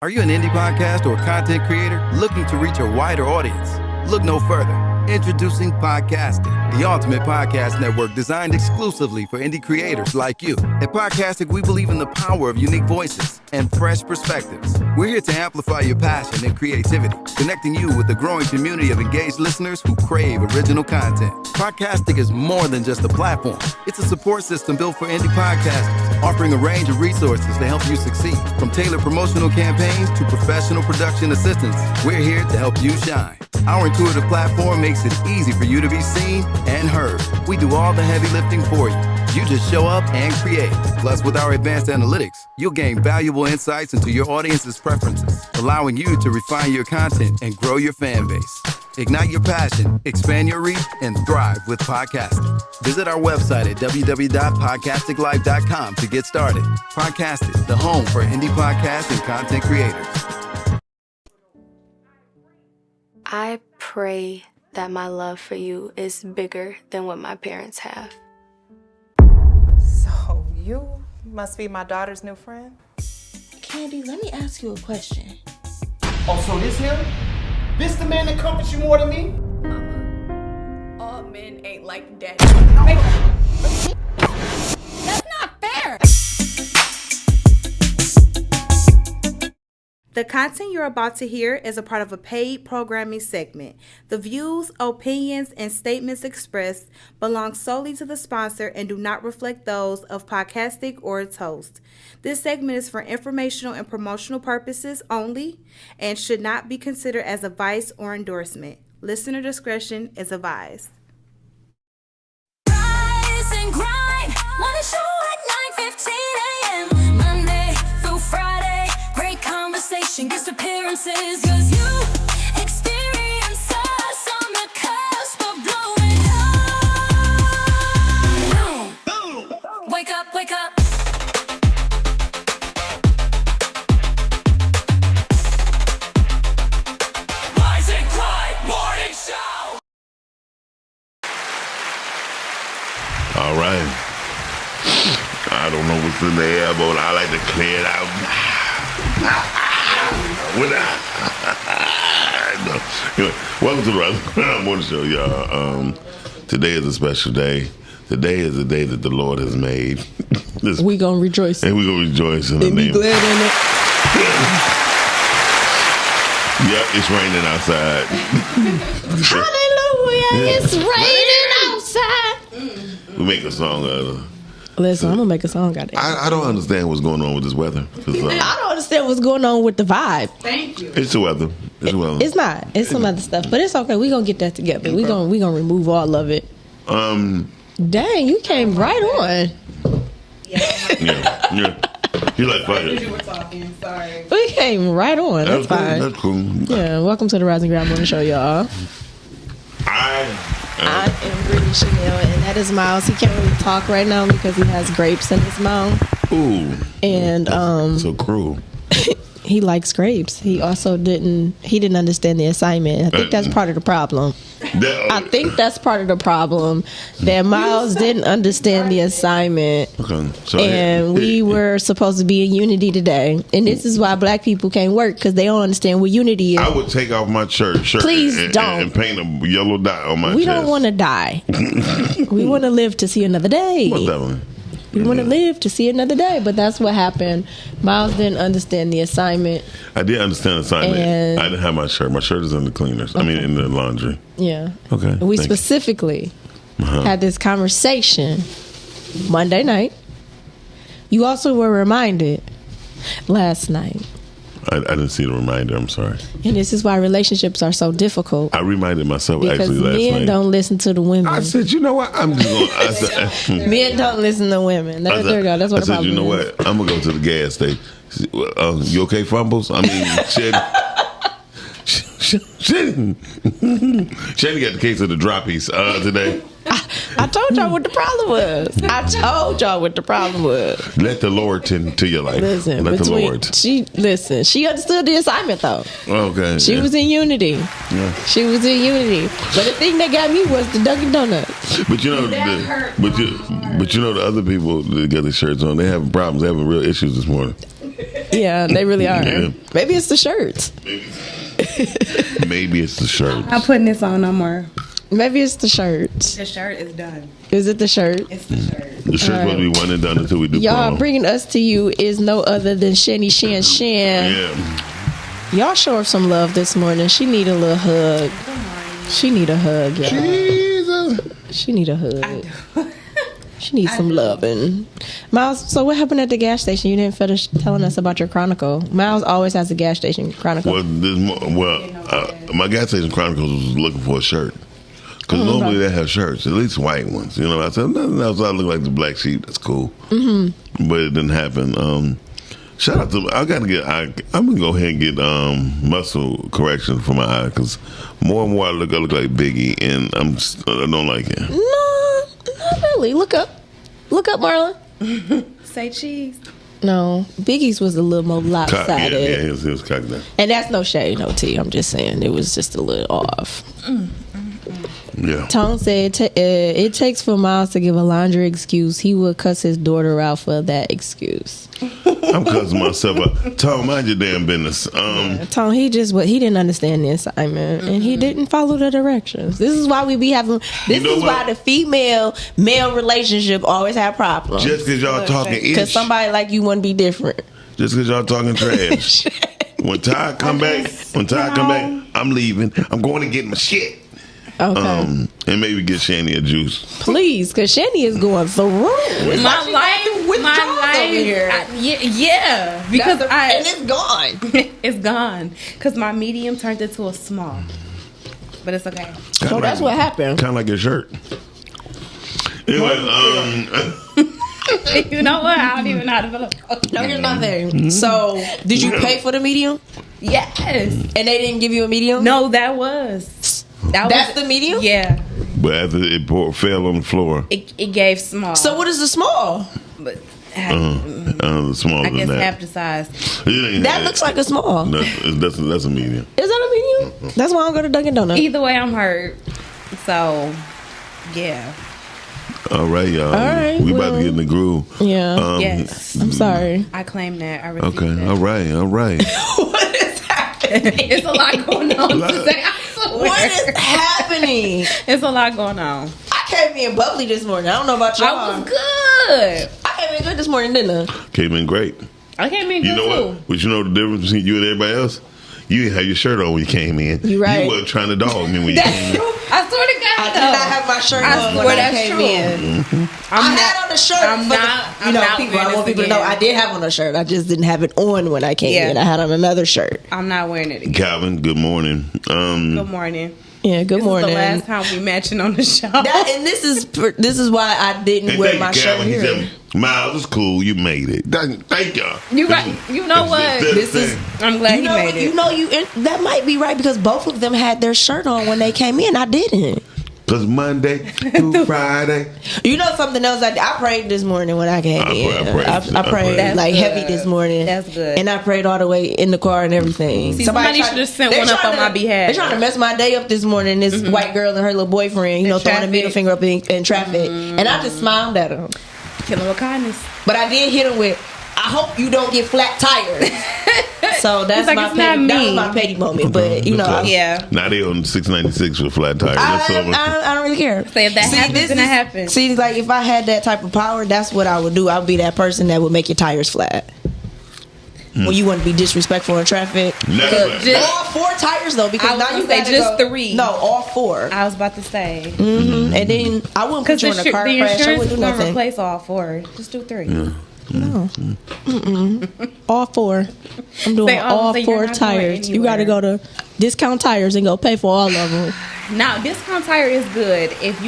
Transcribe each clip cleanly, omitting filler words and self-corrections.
Are you an indie podcast or content creator looking to reach a wider audience? Look no further. Introducing Podcastic, the ultimate podcast network designed exclusively for indie creators like you. At Podcastic, we believe in the power of unique voices and fresh perspectives. We're here to amplify your passion and creativity, connecting you with the growing community of engaged listeners who crave original content. Podcastic is more than just a platform. It's a support system built for indie podcasters, offering a range of resources to help you succeed. From tailored promotional campaigns to professional production assistance, we're here to help you shine. Our intuitive platform makes it easy for you to be seen and heard. We do all the heavy lifting for you. You just show up and create. Plus, with our advanced analytics, you'll gain valuable insights into your audience's preferences, allowing you to refine your content and grow your fan base. Ignite your passion, expand your reach, and thrive with podcasting. Visit our website at www.podcasticlife.com to get started. Podcasting, the home for indie podcasts and content creators. I pray that my love for you is bigger than what my parents have. So you must be my daughter's new friend? Candy, let me ask you a question. Oh, so this him? This the man that comforts you more than me? Mama, all men ain't like daddy. That's not fair! The content you're about to hear is a part of a paid programming segment. The views, opinions, and statements expressed belong solely to the sponsor and do not reflect those of Podcastic or its host. This segment is for informational and promotional purposes only and should not be considered as advice or endorsement. Listener discretion is advised. Rise and grind, wanna show at 9:15 a.m. Monday through Friday, great conversation, guest appearances, cause you experience us on the cusp of blowing up. Boom. Wake up, wake up. Rise and grind, morning show. All right. I don't know what's in the air, but I like to clear it out. No. Anyway, welcome to the Rise Morning Show, y'all. Today is a special day. Today is the day that the Lord has made. We gonna rejoice. And we gonna rejoice in the and name. be glad in it. Yep, it's raining outside. Hallelujah! It's raining outside. We make a song out of it. Listen, I'm gonna make a song out of it. I don't understand what's going on with this weather. I don't understand what's going on with the vibe. Thank you. It's the weather. It's the weather. It's not. It's some other stuff, but it's okay. We gonna get that together. We gonna remove all of it. Dang, you came right on. Yeah. You like fire. You were talking. Sorry. We came right on. That's fine. That's cool. Yeah. Welcome to the Rise and Grind Morning Show, y'all. I am Brittany Chanie, and that is Miles. He can't really talk right now because he has grapes in his mouth. Ooh. And so cruel. He likes grapes. He also didn't understand the assignment. I think that's part of the problem. I think that's part of the problem, that Miles didn't understand the assignment. Okay. So and we were supposed to be in unity today. And this is why black people can't work, because they don't understand what unity is. I would take off my shirt Please don't. and paint a yellow dot on my chest. We don't want to die. We want to live to see another day. Whatever. We want to live to see another day, but that's what happened. Miles didn't understand the assignment. I did understand the assignment. And I didn't have my shirt. My shirt is in the cleaners. Okay. I mean, in the laundry. Yeah. Okay. We specifically had this conversation Monday night. You also were reminded last night. I didn't see the reminder. I'm sorry. And this is why relationships are so difficult. I reminded myself because actually last night. men don't listen to the women. I said, you know what? I'm just going. Men don't listen to women. There we go. That's what I said, you know what? I'm gonna go to the gas station. You okay, Fumbles? I mean, Chanie got the case of the droppies today. I told y'all what the problem was. Let the Lord tend to your life. Listen, Let the Lord. She understood the assignment though. Okay. She was in unity. Yeah. She was in unity. But the thing that got me was the Dunkin' Donuts. But you know, but you know the other people that got the shirts on, they having problems, they having real issues this morning. Yeah, they really are. Yeah. Maybe it's the shirts. Maybe it's the shirt. I'm putting this on no more. Maybe it's the shirts. The shirt is done. Is it the shirt? It's the shirt. The shirt's supposed to be one and done until we do Y'all, prom. bringing us to you is no other than Chanie Shan Shan. Yeah. Y'all show her some love this morning. She need a little hug. She need a hug, y'all. Jesus. She need a hug. She needs some loving. Miles, so what happened at the gas station? You didn't finish telling us about your chronicle. Miles always has a gas station chronicle. Well, my gas station chronicles was looking for a shirt. Because normally they have shirts, at least white ones. You know, I said, nothing else. I look like the black sheep. That's cool. Mm-hmm. But it didn't happen. Shout out to, I'm going to go ahead and get muscle correction for my eye. Because more and more I look like Biggie. And I don't like it. No, not really. Look up, Marlon. Say cheese. No, Biggie's was a little more lopsided. Yeah, he was cocked down. And that's no shade, no tea. I'm just saying it was just a little off. Yeah. Tone said it takes for Miles to give a laundry excuse. He would cuss his daughter out for that excuse. I'm cussing myself out. Tone, mind your damn business. Tone, he didn't understand the assignment and he didn't follow the directions. This is why we be having. Why the female male relationship always have problems. Just because y'all talking ish. Because somebody like you wouldn't be different. Just because y'all talking trash. When Ty come back, I'm leaving. I'm going to get my shit. Okay. And maybe get Chanie a juice. Please, because Chanie is going through. My life. Here. Yeah. Because and it's gone. It's gone. Because my medium turned into a small. But it's okay. So that's what happened. Kind of like your shirt. Anyway, You know what? I don't even know how to feel. No, here's my thing. So, did you pay for the medium? Yes. And they didn't give you a medium? No, that's the medium? Yeah. But after it fell on the floor. It gave small. So what is the small? But smaller I guess than that. half the size. That looks like a small. That's a medium. Is that a medium? That's why I don't go to Dunkin' Donuts. Either way, I'm hurt. So, yeah. All right, y'all. All right, we about to get in the groove. Yeah. Yes. I'm sorry. I claim that. I received Okay. that. All right. What is happening? It's a lot going on today. I swear. What is happening? It's a lot going on. I came in bubbly this morning. I don't know about y'all. I was good. I came in good this morning, didn't I? Came in great. I came in good You know too. what? But you know the difference between you and everybody else? You didn't have your shirt on when you came in. You right. You weren't trying to dog me when you came in. I swear to God, I did not have my shirt on when I came in. I had on a shirt. I'm not people. I wearing want this people to know again. I did have on a shirt. I just didn't have it on when I came in. I had on another shirt. I'm not wearing it again. Calvin, good morning. Good morning. Yeah, good morning. This is the last time we matching on the show. And this is why I didn't wear my shirt Calvin, here. he said, Miles, it's cool. You made it. Thank y'all. You know what? I'm glad he made it. You know, that might be right because both of them had their shirt on when they came in. I didn't. Because Monday through Friday. You know something else? I prayed this morning when I came in. I prayed like heavy this morning. That's good. And I prayed all the way in the car and everything. See, somebody should have sent one up on my behalf. They're trying to mess my day up this morning. This white girl and her little boyfriend, throwing a middle finger up in traffic. And I just smiled at them. Kill him with kindness. But I did hit him with, I hope you don't get flat tires. So that's like, that was my petty moment. But yeah. Now they on 696 with flat tires. I don't really care. So if that happens, then it happens. See, like if I had that type of power, that's what I would do. I would be that person that would make your tires flat. When you want to be disrespectful in traffic. All 4 tires though, because now you say just 3. No, all 4. I was about to say. And then I wouldn't put you in a car crash. I wouldn't do nothing. Replace all 4. Just do 3. Yeah. No. All 4. I'm doing all 4 tires. You got to go to Discount Tires and go pay for all of them. Now, Discount Tire is good if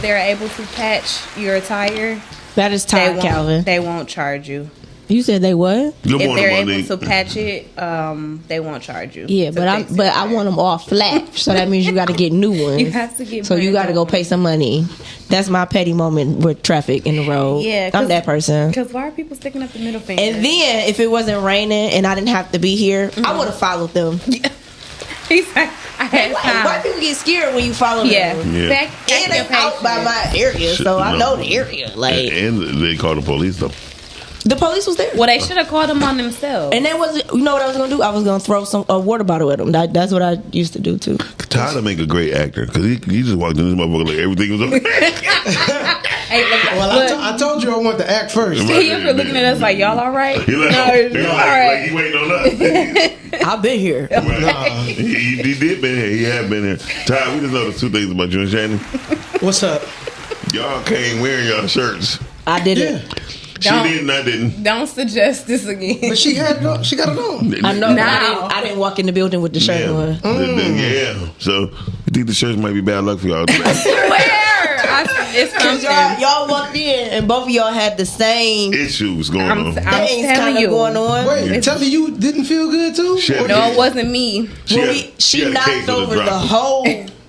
they're able to patch your tire. That is tight, Calvin. They won't charge you. You said they what? If they're able to patch it, they won't charge you. Yeah, but I want them all flat, so that means you got to get new ones. You have to get. So you got to go pay some money. That's my petty moment with traffic in the road. Yeah, I'm that person. Because why are people sticking up the middle finger? And then if it wasn't raining and I didn't have to be here, I would have followed them. He's like, I had time. Why people get scared when you follow them? Yeah. And they out by my area, so I know the area. Like, and they call the police though. The police was there. Well, they should have called them on themselves. And that was, you know what I was gonna do? I was gonna throw a water bottle at him. That's what I used to do too. Tyler make a great actor because he just walked in this motherfucker like everything was okay. I told you I want to act first. He up here looking at us like, y'all all right? He like, No, all right. like he waiting on us. I've been here. He did been here. He had been here. Ty, we just noticed two things about you and Chanie. What's up? Y'all came wearing y'all shirts. I didn't. She did and I didn't. Don't suggest this again. But she got it on. I know. I didn't walk in the building with the shirt on. Yeah. So I think the shirts might be bad luck for y'all. I swear. It's something. Y'all walked in and both of y'all had the same issues going on. I'm telling you. Going on. Wait, tell me you didn't feel good too? No, it wasn't me. She knocked over the whole...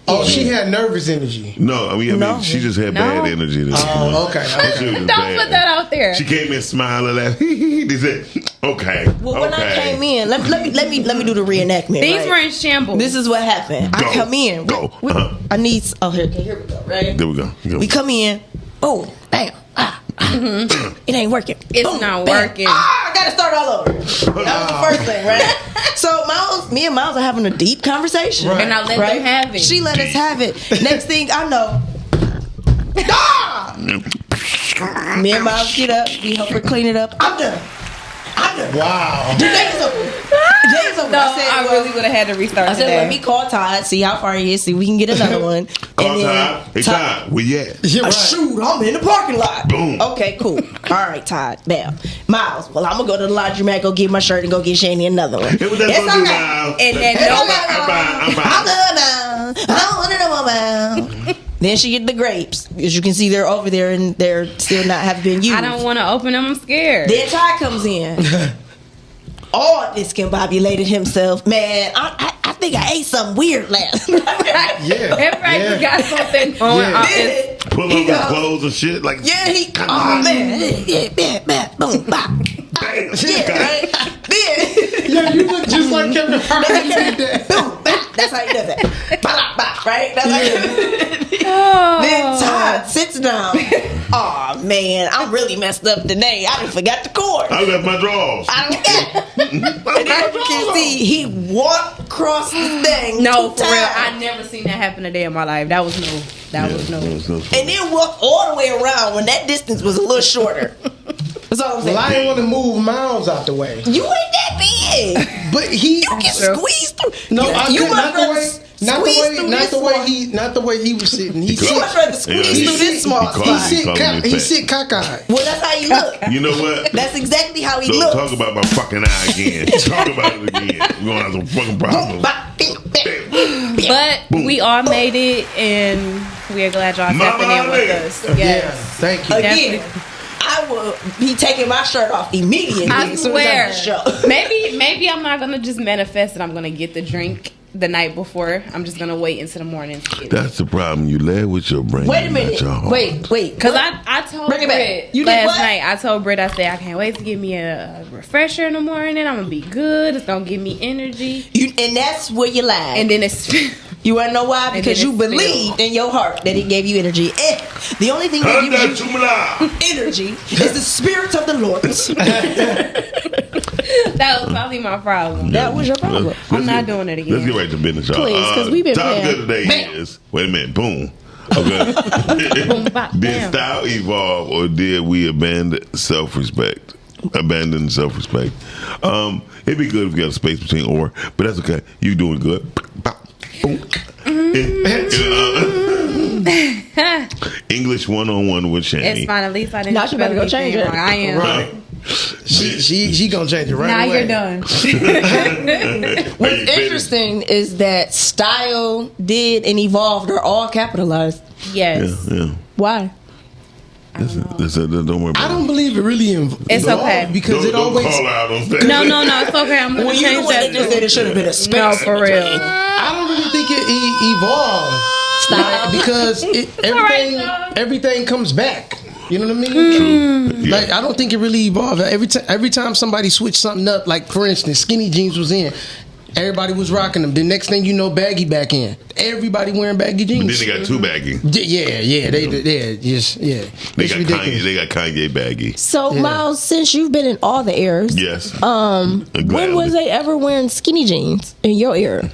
Oh, she had nervous energy. No, I mean, she just had bad energy this morning. Okay. Don't put that out there. She came in smiling, laugh. They said, "Okay." Well, when I came in, let me do the reenactment. Things were in shambles. This is what happened. I come in. I need. Oh, here we go. Right. There we go. We come in. Oh, damn. It ain't working. It's not working. I gotta start all over. That was the first thing, right? So me and Miles are having a deep conversation, and I let them have it. She let us have it. Next thing I know, me and Miles get up. We help her clean it up. I'm done. Wow. The day's over. No, I really would have had to restart. I said, let me call Todd, see how far he is, see if we can get another one. Call Todd. Hey, Todd, where you at? Shoot, I'm in the parking lot. Boom. Okay, cool. All right, Todd. Bam. Miles, well, I'm going to go to the laundromat, go get my shirt, and go get Chanie another one. Hey, what that's gonna do now? And then I'm fine. I'm good now. I don't want it no more. Then she get the grapes. As you can see, they're over there, and they're still not have been used. I don't want to open them. I'm scared. Then Todd comes in. All discombobulated himself. Man, I think I ate something weird last night. Everybody got something going on. Pull up his clothes and shit. Like, oh man. Yeah, boom, bop. Yeah, right? Yeah, you look just like Kevin Hart. Boom, bop. That's how he does it. Bop, bop, right? That's how he does it. Then Todd sits down. Oh man, I'm really messed up today. I done forgot the cord. I left my drawers. I don't get it. And as you can see, he walked across the thing. No, for real. I never seen that happen a day in my life. That was no. And then walked all the way around when that distance was a little shorter. That's all I'm saying. Well, I didn't want to move Miles out the way. You ain't that big. But you can squeeze through. No, I couldn't. Not the way he was sitting. He you much rather squeeze through this small spot. He sit cockeyed. Well, that's how he look. You know what? That's exactly how he Don't looks. talk about my fucking eye again. Talk about it again. We're gonna have some fucking problems. But we all made it, and we are glad y'all stepping in with us. Yes. Yeah, thank you. Again, I will be taking my shirt off immediately. I swear. As soon as I show. Maybe I'm not gonna just manifest and I'm gonna get the drink the night before. I'm just gonna wait until the morning to get it. That's the problem. You led with your brain. Wait a minute. Wait. Because I told Britt last night. I told Britt, I said I can't wait to give me a refresher in the morning. I'm gonna be good. It's gonna give me energy. And that's where you lied. And then it's. You wanna know why? Because you believed in your heart that it gave you energy. The only thing that gives you energy is the spirit of the Lord. That was probably my problem. That was your problem. I'm not doing it again. Let's get right to business, y'all. Please, because we've been Top playing. good today is, wait a minute, boom. Okay. Did style evolve or did we abandon self-respect? It'd be good if we got a space between or, but that's okay. You doing good. English 101 with Chanie. It's fine. At least I didn't. Now she better go change it. I am. Right. She gonna change it right now away. You're done. What's interesting is that style did and evolved are all capitalized. Yes. Yeah. Why? Don't worry about I don't believe it really It's okay. because it always call out on stage. No, it's okay. I'm gonna change that. Just said it should have been a space. No, for real. I don't really think it evolved. Style. Because everything comes back. You know what I mean? True. Like I don't think it really evolved. Every time somebody switched something up, like for instance, skinny jeans was in. Everybody was rocking them. The next thing you know, baggy back in. Everybody wearing baggy jeans. But then they got too baggy. Yeah. They got Kanye baggy. So Miles, since you've been in all the eras, yes. When was they ever wearing skinny jeans in your era?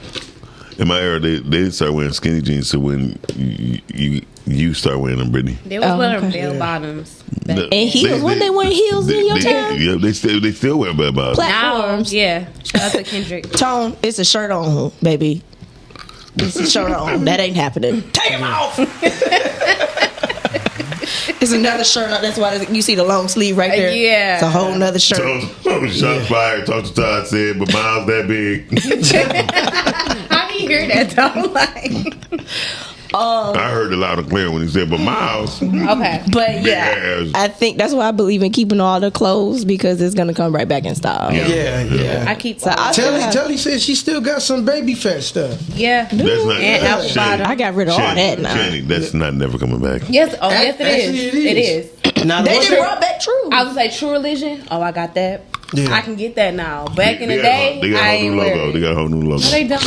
In my era, they started wearing skinny jeans. So when you start wearing them, Brittany, they was wearing bell bottoms. And heels. When they wear heels in your time? Yeah, they still wear bell bottoms. Platforms. Yeah. Shout out to Kendrick. Tone, it's a shirt on, baby. It's a shirt on. That ain't happening. Take him off. It's another shirt on. That's why you see the long sleeve right there. Yeah. It's a whole nother shirt. Shots fired. Talk to Todd said, but Miles that big. How do you hear that though? Like, I heard it loud and clear when he said, but Miles. Okay. But yeah, I think that's why I believe in keeping all the clothes, because it's going to come right back in style. Yeah. I keep Telly said she still got some baby fat stuff. Yeah. That's not, and apple bottom. I got rid of all that now. Chanie, that's not never coming back. Yes. Oh, yes, it is. It is. Now, they just brought back True. I was like, True Religion. Oh, I got that. Yeah. I can get that now. Back in the day, they got a whole new logo. They got a whole new logo. No, they don't.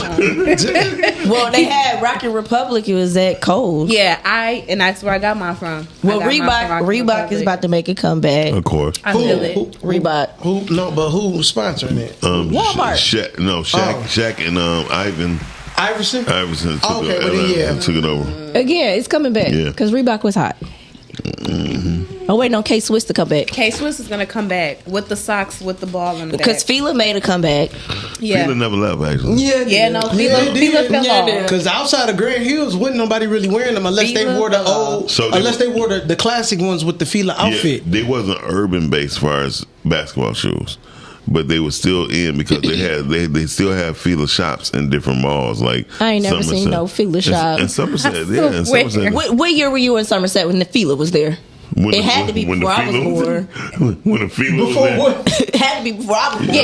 Well, they had Rocket Republic. It was at Kohl's. Yeah, and that's where I got mine from. Well, Reebok is about to make a comeback. Of course. I feel it. Reebok. Who sponsoring it? Walmart. Shaq and Iverson took it over. Again, it's coming back because Reebok was hot. Oh wait, no, K-Swiss to come back. K-Swiss is gonna come back with the socks with the ball in the back. Because Fila made a comeback. Yeah, Fila never left actually. Yeah, Fila fell off. Because outside of Grand Hills, wasn't nobody really wearing them unless they wore the old, they wore the classic ones with the Fila outfit. They wasn't urban based as far as basketball shoes. But they were still in because they still have Fila shops in different malls. Like I ain't never seen no Fila shop. In Somerset, in Somerset. What year were you in Somerset when the Fila was there? It had to be before I was born. When the Fila was there? It had to be before I was born.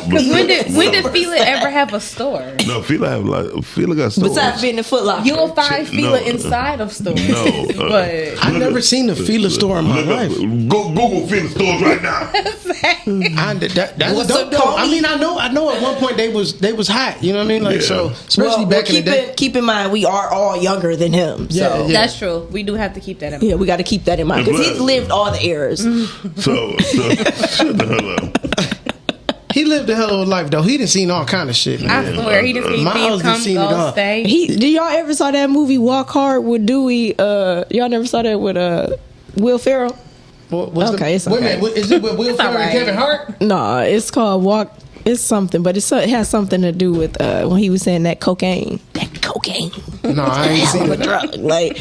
Because when did Fila ever have a store? No, Fila got stores. Besides being the Foot Locker. You'll find Fila inside of stores. No, but I've never seen a Fila store in my life. Go Google Fila stores right now. That's dope though. I mean, I know at one point they was hot. You know what I mean? Like so, especially back in the day. Keep in mind, we are all younger than him. So that's true. We do have to keep that in mind. Yeah, we got to keep that in mind because he's lived all the eras. So shut the hell up. He lived a hell of a life though. He done seen all kind of shit. I swear he done seen things come, go, stay. Did y'all ever saw that movie Walk Hard with Dewey? Y'all never saw that with Will Ferrell? It's okay. Is it with Will Ferrell and Kevin Hart? No, it's called Walk. It's something, but it has something to do with when he was saying that cocaine. That cocaine. No, I ain't seen it. Drug. Like,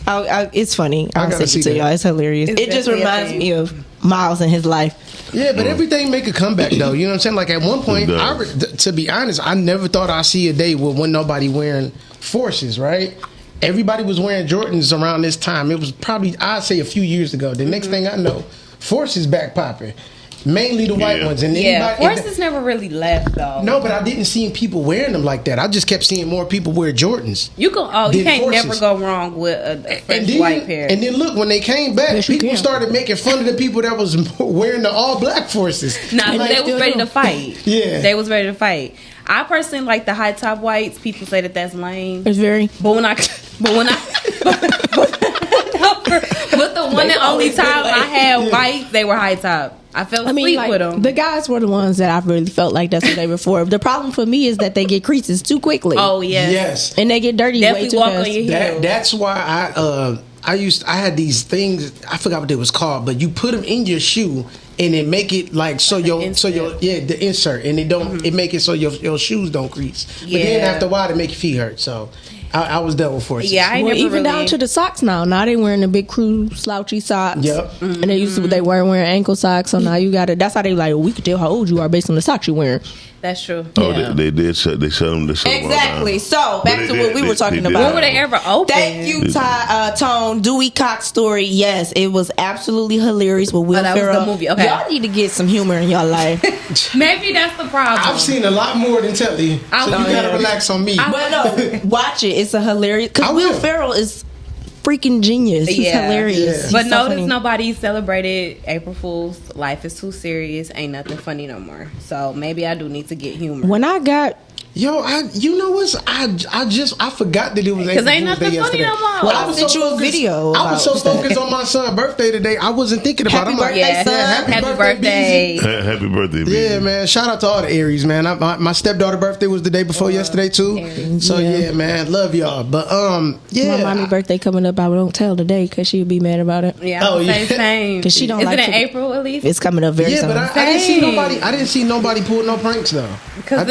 it's funny. I'll send it to y'all. It's hilarious. It just reminds me of Miles and his life. Yeah, but everything make a comeback though. You know what I'm saying? Like at one point, to be honest, I never thought I'd see a day when nobody wearing Forces, right? Everybody was wearing Jordans around this time. It was probably, I'd say, a few years ago. The next thing I know, Forces back popping. Mainly the white ones. And Forces never really left though. No, but I didn't see people wearing them like that. I just kept seeing more people wear Jordans. You can't never go wrong with a fresh white pair. And then look, when they came back, people started making fun of the people that was wearing the all black Forces. Nah, they was ready to fight. Yeah. They was ready to fight. I personally like the high top whites. People say that that's lame. It's very. But the one and only time I had white, they were high top. I fell asleep with them. The guys were the ones that I really felt like that's what they were for. The problem for me is that they get creases too quickly. Oh yes, and they get dirty way too fast. That's why I had these things. I forgot what they was called, but you put them in your shoe and it make it like the insert, and it don't it make it so your shoes don't crease. But then after a while, it make your feet hurt. So I was done with Forces. Yeah, even down to the socks now. Now they wearing the big crew slouchy socks. Yep. And they weren't wearing ankle socks. So now you got it. That's how they like. We could tell how old you are based on the socks you're wearing. That's true. Oh, yeah. they did shut them. Exactly. So back to what we were talking about. When were they ever open? Thank you, Tone. Dewey Cox story. Yes, it was absolutely hilarious with Will Ferrell. Was the movie. Okay. Y'all need to get some humor in your life. Maybe that's the problem. I've seen a lot more than Telly, so you gotta relax on me. But no, watch it. It's a hilarious. Because Will Ferrell is freaking genius. He's hilarious. But He's notice funny. nobody celebrated April Fool's. Life is too serious. Ain't nothing funny no more. So maybe I do need to get humor. When I got you know what's I forgot that it was April ain't Fool's Day nothing funny yesterday. no more. Well, I sent you a video. I was so about focused on my son's birthday today, I wasn't thinking about. Happy I'm like, birthday, son. Happy birthday. Happy birthday, Yeah, man. Shout out to all the Aries, man. My stepdaughter birthday was the day before yesterday too. Aries. So yeah, man, love y'all. But My mommy birthday coming up. I don't tell today because she'd be mad about it. Yeah, I would say same. Because she don't Is like it in to- April at least? It's coming up very yeah, soon. but I didn't see nobody. I didn't see nobody pull no pranks though.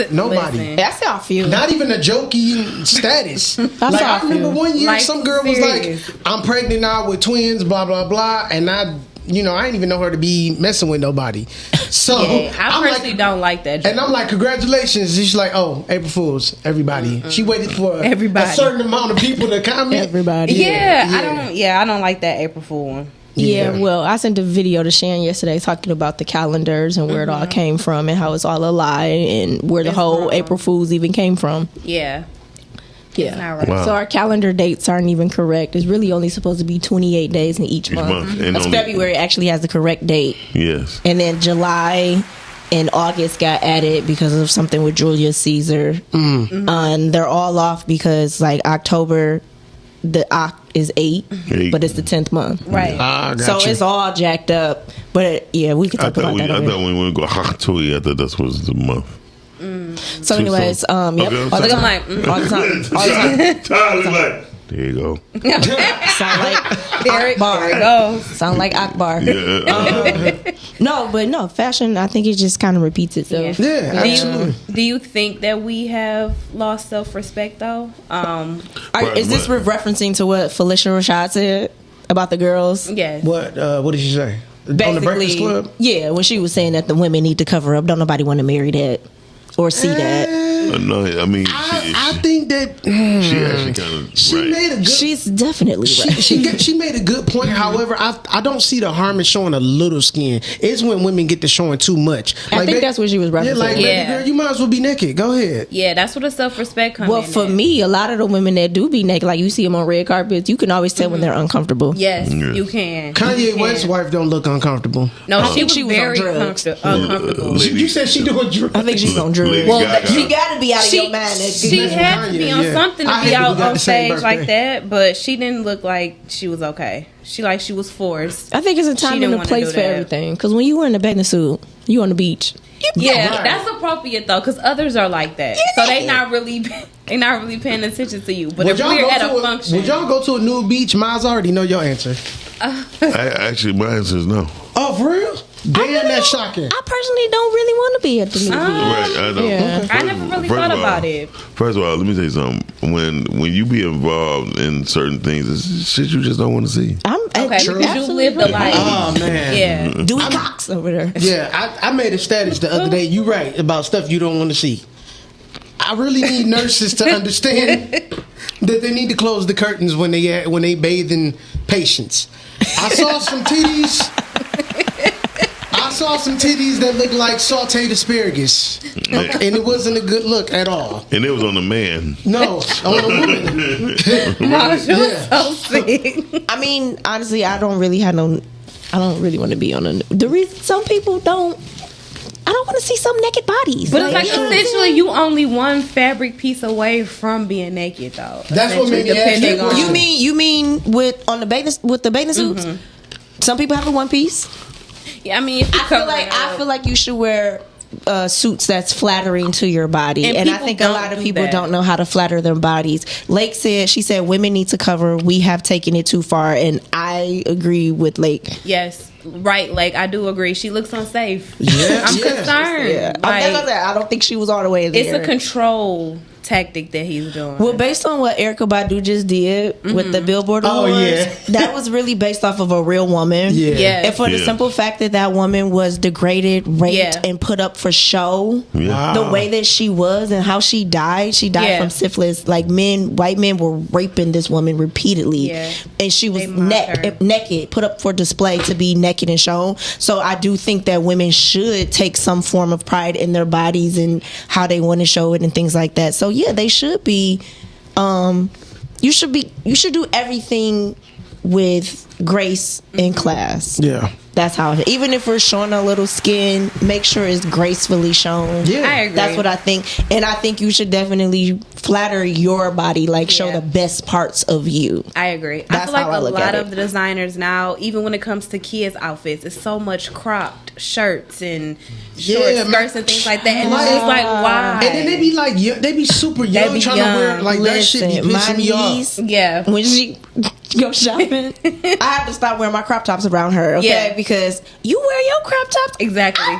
Nobody. listen. That's how I feel. Not even a jokey status. That's Like how I remember one year, Like, some girl serious. was like, "I'm pregnant now with twins," blah blah blah, and I didn't even know her to be messing with nobody. So Yeah, I I'm personally like, don't like that joke. and I'm like, "Congratulations!" And she's like, "Oh, April Fools, everybody." She waited for Everybody. a certain amount of people to comment. Everybody. I don't like that April Fool one. Yeah, well, I sent a video to Chanie yesterday talking about the calendars and where it all came from and how it's all a lie and where the whole April Fools even came from. Yeah. Yeah. It's not right. Wow. So our calendar dates aren't even correct. It's really only supposed to be 28 days in each month. And Because only- February actually has the correct date. Yes. And then July and August got added because of something with Julius Caesar. And they're all off because like October, the Oct is 8, but it's the 10th month. Right. So it's all jacked up. But yeah, we could I talk thought about we, that. I over thought when we go October, I thought that was the month. So anyways, yep. All the Okay, time. All the time. All the time. Tyler's like, there you go. Sound like There it Akbar. goes. Sound like Akbar. Yeah. No, fashion, I think it just kind of repeats itself. Yeah, absolutely. Do you think that we have lost self-respect though? Is this referencing to what Felicia Rashad said about the girls? Yes. What did she say? On the Breakfast Club? Yeah, when she was saying that the women need to cover up. Don't nobody want to marry that or see that. No, I mean, I think that she actually kind of she made a good. She's definitely right. She made a good point. However, I don't see the harm in showing a little skin. It's when women get to showing too much. I think that's what she was referencing. Yeah, like, baby girl, you might as well be naked. Go ahead. Yeah, that's where the self-respect comes Well, in. for me, a lot of the women that do be naked, like you see them on red carpets, you can always tell when they're uncomfortable. Yes, you can. Kanye West's wife don't look uncomfortable. No, I she think was she was on very drugs. uncomfortable. You said she doing drugs. I think she's on drugs. Lady Well, Gaga. She got to be out of your mind. She had to be on something to I be hate that we out got on the same stage like birthday. that, but she didn't look like she was okay. She was forced. I think it's a She time didn't and a wanna place do for that. everything. Because when you were in a bathing suit, you on the beach. Yeah, Right. that's appropriate though, because others are like that, so they not really paying attention to you. But if we're at a function, would y'all go to a nude beach? Miles, I already know your answer. Actually, my answer is no. Oh, for real? Damn, that's shocking. I personally don't really want to be at the nude beach. Right, I know. Yeah. I never really First thought of all- about it. First of all, let me tell you something. When you be involved in certain things, it's shit you just don't want to see. I'm Okay, because you live the life. Oh man. Yeah. Dewey Cox over there. Yeah, I made a status the other day. You right about stuff you don't want to see. I really need nurses to understand that they need to close the curtains when they bathe in patients. I saw some titties. I saw some titties that looked like sauteed asparagus, and it wasn't a good look at all. And it was on the man. No, on a woman. Miles, you was so sick. I mean, honestly, I don't really want to be on a. The reason some people don't. I don't want to see some naked bodies. But it's like essentially you only one fabric piece away from being naked though. That's what made me ask Depending that on question. You mean with the bathing suits? Some people have the one piece. Yeah, I mean, if you I feel like you should wear suits that's flattering to your body, and I people think a don't lot of do people that. don't know how to flatter their bodies. Lake said, she said, women need to cover. We have taken it too far, and I agree with Lake. Yes, right. Like I do agree. She looks unsafe. Yeah, I'm yeah. concerned. Yeah, Like, I don't think she was all the way there. it's a control tactic that he's doing. Well, based on what Erykah Badu just did with the Billboard Oh, Awards, yeah. that was really based off of a real woman. Yeah. Yes. And for the Yeah. simple fact that woman was degraded, raped, Yeah. and put up for show, Yeah. the way that she was and how she died Yeah. from syphilis. Like white men were raping this woman repeatedly. Yeah. And she was They mocked her. naked, put up for display to be naked and shown. So I do think that women should take some form of pride in their bodies and how they want to show it and things like that. So yeah, they should be you should do everything with grace in class. Yeah. That's how it, even if we're showing a little skin, make sure it's gracefully shown. Yeah. I agree. That's what I think. And I think you should definitely flatter your body, like show the best parts of you. I agree. I That's feel like how I a look lot at of it. the designers now, even when it comes to kids' outfits, it's so much cropped shirts and short skirts and things like that. And it's just like, why? And then they be like, they be super young, trying to wear like that shit. Be pissing me off. Yeah. When she go shopping, I have to stop wearing my crop tops around her, okay? Because you wear your crop tops exactly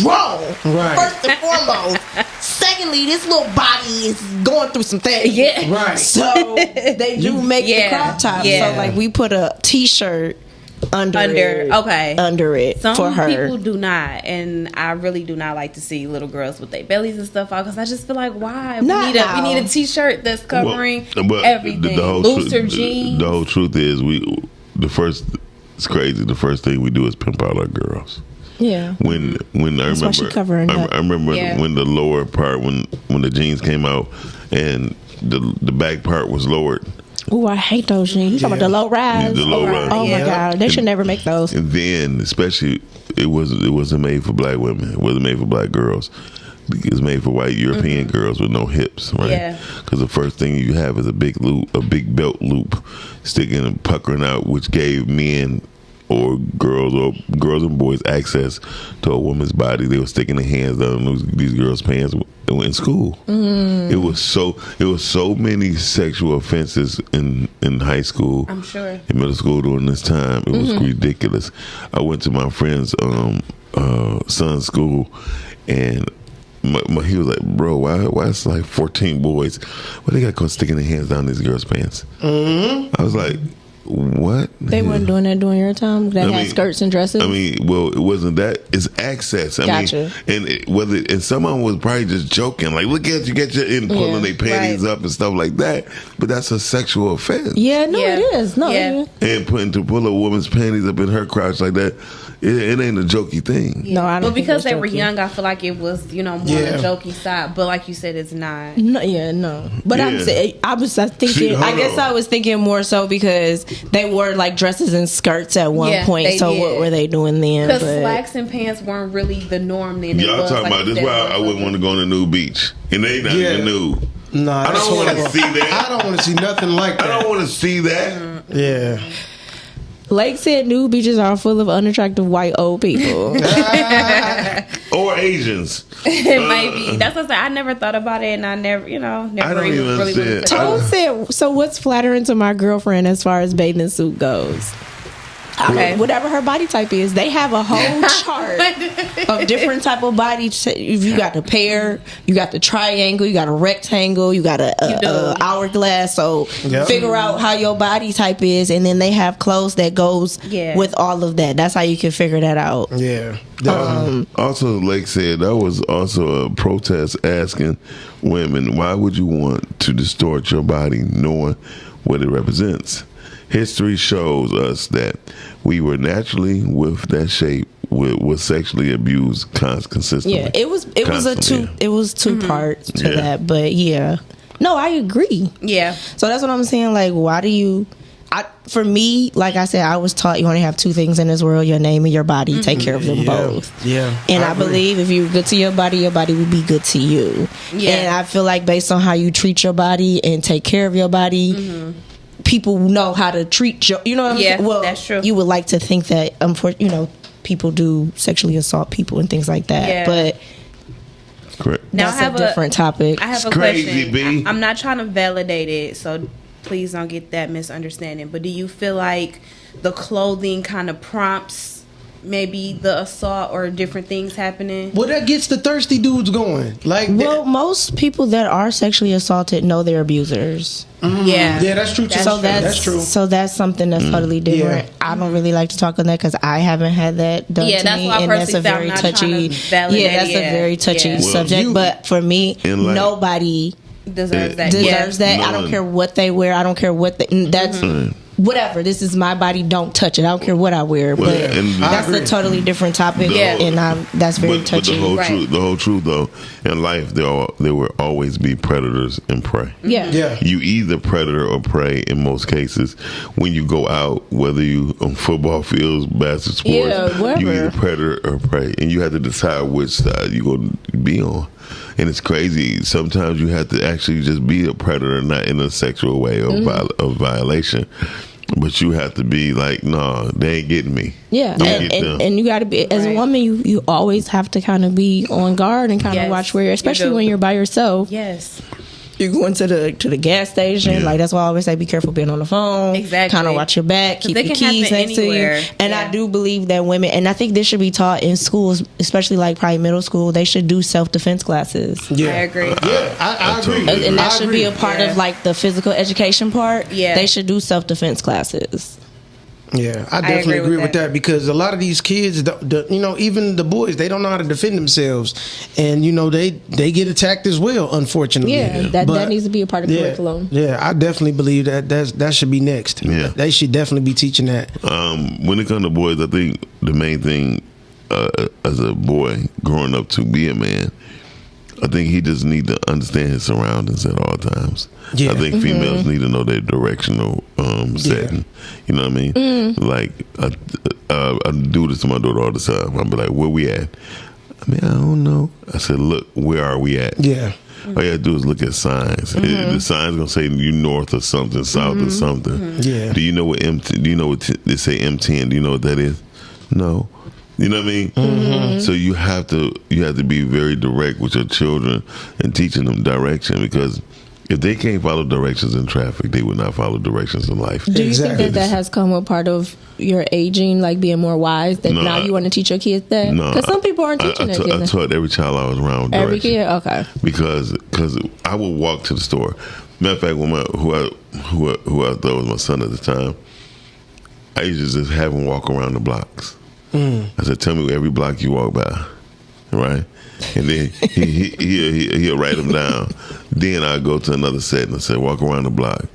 wrong. Right. First and foremost. Secondly, this little body is going through some things. Yeah. Right. So they do make the crop tops. Yeah. So like we put a t-shirt under it Some for her. people do not, and I really do not like to see little girls with their bellies and stuff out, because I just feel like, why? Not We need a t-shirt that's covering everything. Looser jeans. The whole truth is, it's crazy. The first thing we do is pimp out our girls. Yeah. When That's why she covering up. I remember when the lower part, when the jeans came out and the back part was lowered. Ooh, I hate those jeans. You talking about the low rise? The low rise. Oh my god, they should never make those. And then, especially, it wasn't made for black women. It wasn't made for black girls. It's made for white European girls with no hips, right? Yeah. Because the first thing you have is a big loop, a big belt loop, sticking and puckering out, which gave men or girls and boys access to a woman's body. They were sticking their hands down these girls' pants in school. It was so many sexual offenses in high school. I'm sure. In middle school during this time, it was ridiculous. I went to my friend's son's school, and he was like, "Bro, why it's like 14 boys? Why they got caught sticking their hands down these girls' pants?" I was like, what? They weren't doing that during your time? They had skirts and dresses? I mean, well, it wasn't that. It's access. I mean, and someone was probably just joking, like, look at you, get your in pulling their panties up and stuff like that. But that's a sexual offense. Yeah, no, it is. No, And to pull a woman's panties up in her crotch like that, it ain't a jokey thing. No, I don't. But because they were young, I feel like it was, more on the jokey side. But like you said, it's not. No. But I'm saying, I was thinking. I guess I was thinking more so because they wore like dresses and skirts at one point. So what were they doing then? Because slacks and pants weren't really the norm then. Y'all talking about this? Why I wouldn't want to go on a nude beach, and they not even nude. Nah, I don't want to see that. I don't want to see nothing like that. I don't want to see that. Yeah. Lake said nude beaches are full of unattractive white old people. Or Asians. It might be. That's what I said. I never thought about it, and I never I don't even even really understand. Toad said, so what's flattering to my girlfriend as far as bathing suit goes? Okay. Whatever her body type is, they have a whole chart of different type of body. If you got the pear, you got the triangle, you got a rectangle, you got a hourglass. So figure out how your body type is, and then they have clothes that goes with all of that. That's how you can figure that out. Yeah. Also, Lake said that was also a protest asking women, why would you want to distort your body knowing what it represents? History shows us that we were naturally with that shape was sexually abused consistently. Yeah, it was two parts to that, but no, I agree. Yeah. So that's what I'm saying. Like, why do you? For me, like I said, I was taught you only have two things in this world: your name and your body. Take care of them both. Yeah. And I believe if you're good to your body will be good to you. Yeah. And I feel like based on how you treat your body and take care of your body. People know how to treat you. You know what I'm saying? Well, that's true. You would like to think that, people do sexually assault people and things like that. Yeah. But correct. Now that's a different topic. I have a question. I'm not trying to validate it, so please don't get that misunderstanding. But do you feel like the clothing kind of prompts maybe the assault or different things happening? Well, that gets the thirsty dudes going. Most people that are sexually assaulted know they're abusers. Yeah, that's true too. That's true. So that's something that's totally different. I don't really like to talk on that because I haven't had that done to me, and that's a very touchy. That's a very touchy subject. But for me, nobody deserves that. I don't care what they wear. I don't care what that's. Whatever, this is my body, don't touch it. I don't care what I wear, but that's a totally different topic, and that's very touchy. But the whole truth though in life, there will always be predators and prey. Yeah. You either predator or prey in most cases. When you go out, whether you on football fields, basketball sports, you either predator or prey, and you have to decide which side you going to be on. And it's crazy. Sometimes you have to actually just be a predator, not in a sexual way or of violation. But you have to be like, no, they ain't getting me. Yeah, and you got to be, as a woman, you always have to kind of be on guard and kind of watch where you're, especially when you're by yourself. Yes. You go into the gas station, like that's why I always say be careful being on the phone. Exactly. Kind of watch your back, keep your keys next to you. And I do believe that women, and I think this should be taught in schools, especially like probably middle school, they should do self-defense classes. Yeah, I agree. I agree. And that should be a part of like the physical education part. Yeah. They should do self-defense classes. Yeah, I definitely agree with that because a lot of these kids, even the boys, they don't know how to defend themselves, and they get attacked as well. Unfortunately, that needs to be a part of curriculum. Yeah, I definitely believe that should be next. Yeah, they should definitely be teaching that. When it comes to boys, I think the main thing as a boy growing up to be a man, I think he just need to understand his surroundings at all times. Yeah. I think females need to know their directional setting. You know what I mean? Like, I do this to my daughter all the time. I'll be like, where we at? I mean, I don't know. I said, look, where are we at? Yeah. All you have to do is look at signs. The sign's gonna say you north or something, south or something. Yeah. Do you know what Do you know what they say M10? Do you know what that is? No. You know what I mean? So you have to be very direct with your children and teaching them direction, because if they can't follow directions in traffic, they would not follow directions in life. Do you think that has come a part of your aging, like being more wise? That now you want to teach your kids that? No, because some people aren't teaching their kids. I taught every child I was around direction. Every kid, okay. Because I would walk to the store. Matter of fact, when who I thought was my son at the time, I used to just have him walk around the blocks. I said, tell me every block you walk by, right? And then he'll write them down. Then I go to another set and I said, walk around the block.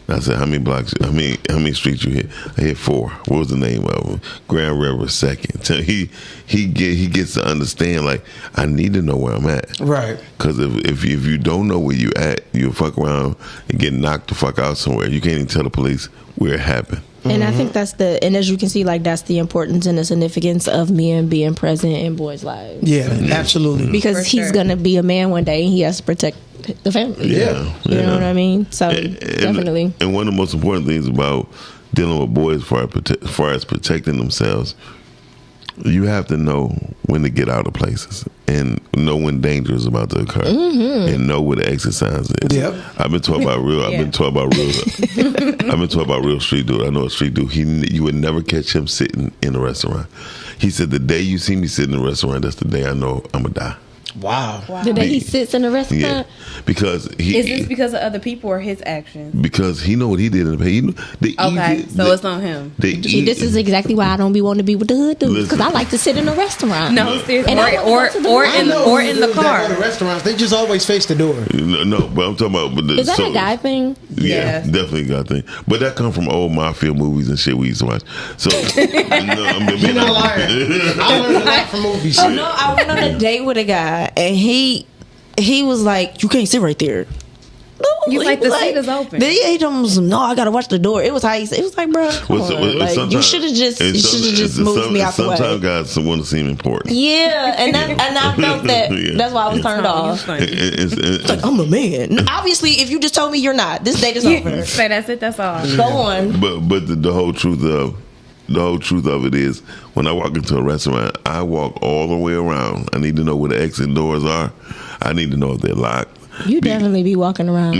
And I said, how many blocks? How many streets you hit? I hit 4. What was the name of them? Grand River 2nd. So he gets to understand, like, I need to know where I'm at, right? Because if you don't know where you at, you'll fuck around and get knocked the fuck out somewhere. You can't even tell the police where it happened. And I think and as you can see, like, that's the importance and the significance of men being present in boys' lives. Yeah, absolutely. Because he's going to be a man one day and he has to protect the family. Yeah. You know what I mean? So, definitely. And one of the most important things about dealing with boys as far as protecting themselves, you have to know when to get out of places and know when danger is about to occur and know where the exit signs is. Yep. I've been taught about real. I've been taught about real street dude. I know a street dude. You would never catch him sitting in a restaurant. He said, the day you see me sitting in a restaurant, that's the day I know I'm gonna die. Wow. The day he sits in a restaurant? Yeah. Because is this because of other people or his actions? Because he know what he did in the past. So it's on him. This is exactly why I don't be wanting to be with the hood dudes, because I like to sit in a restaurant. No, seriously. Or in the car. The restaurants, they just always face the door. No, but I'm talking about. Is that a guy thing? Yeah, definitely a guy thing. But that come from old mafia movies and shit we used to watch. So You're not lying. I learned a lot from movies. Oh no, I went on a date with a guy. And he was like, you can't sit right there. No, you like the seat is open. He told me, no, I gotta watch the door. It was how he said. It was like, bro, you should have just moved me out the way. Sometimes guys want to seem important. Yeah, and I felt that. That's why I was turned off. It's like, I'm a man. Obviously, if you just told me you're not, this date is over. Say that's it. That's all. Go on. But the whole truth of it is, when I walk into a restaurant, I walk all the way around. I need to know where the exit doors are. I need to know if they're locked. You definitely be walking around.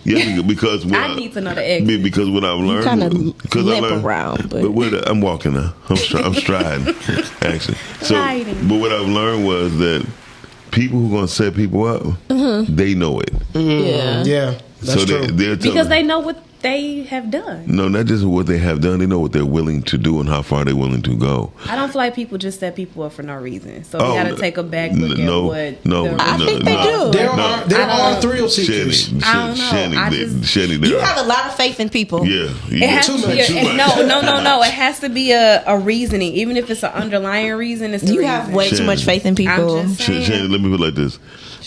Yeah, because I need to know the exit. Because what I've learned, kind of limp around, but I'm walking now. I'm striding, actually. So, but what I've learned was that people who gonna set people up, they know it. Yeah, that's true. Because they know what they have done. No, not just what they have done. They know what they're willing to do and how far they're willing to go. I don't feel like people just set people up for no reason. So we got to take a back look at what. I think they do. There are thrill seekers. I don't know. Chanie, you have a lot of faith in people. Yeah, it has too much. No. It has to be a reasoning, even if it's an underlying reason. It's you have way too much faith in people. Chanie, let me put it like this: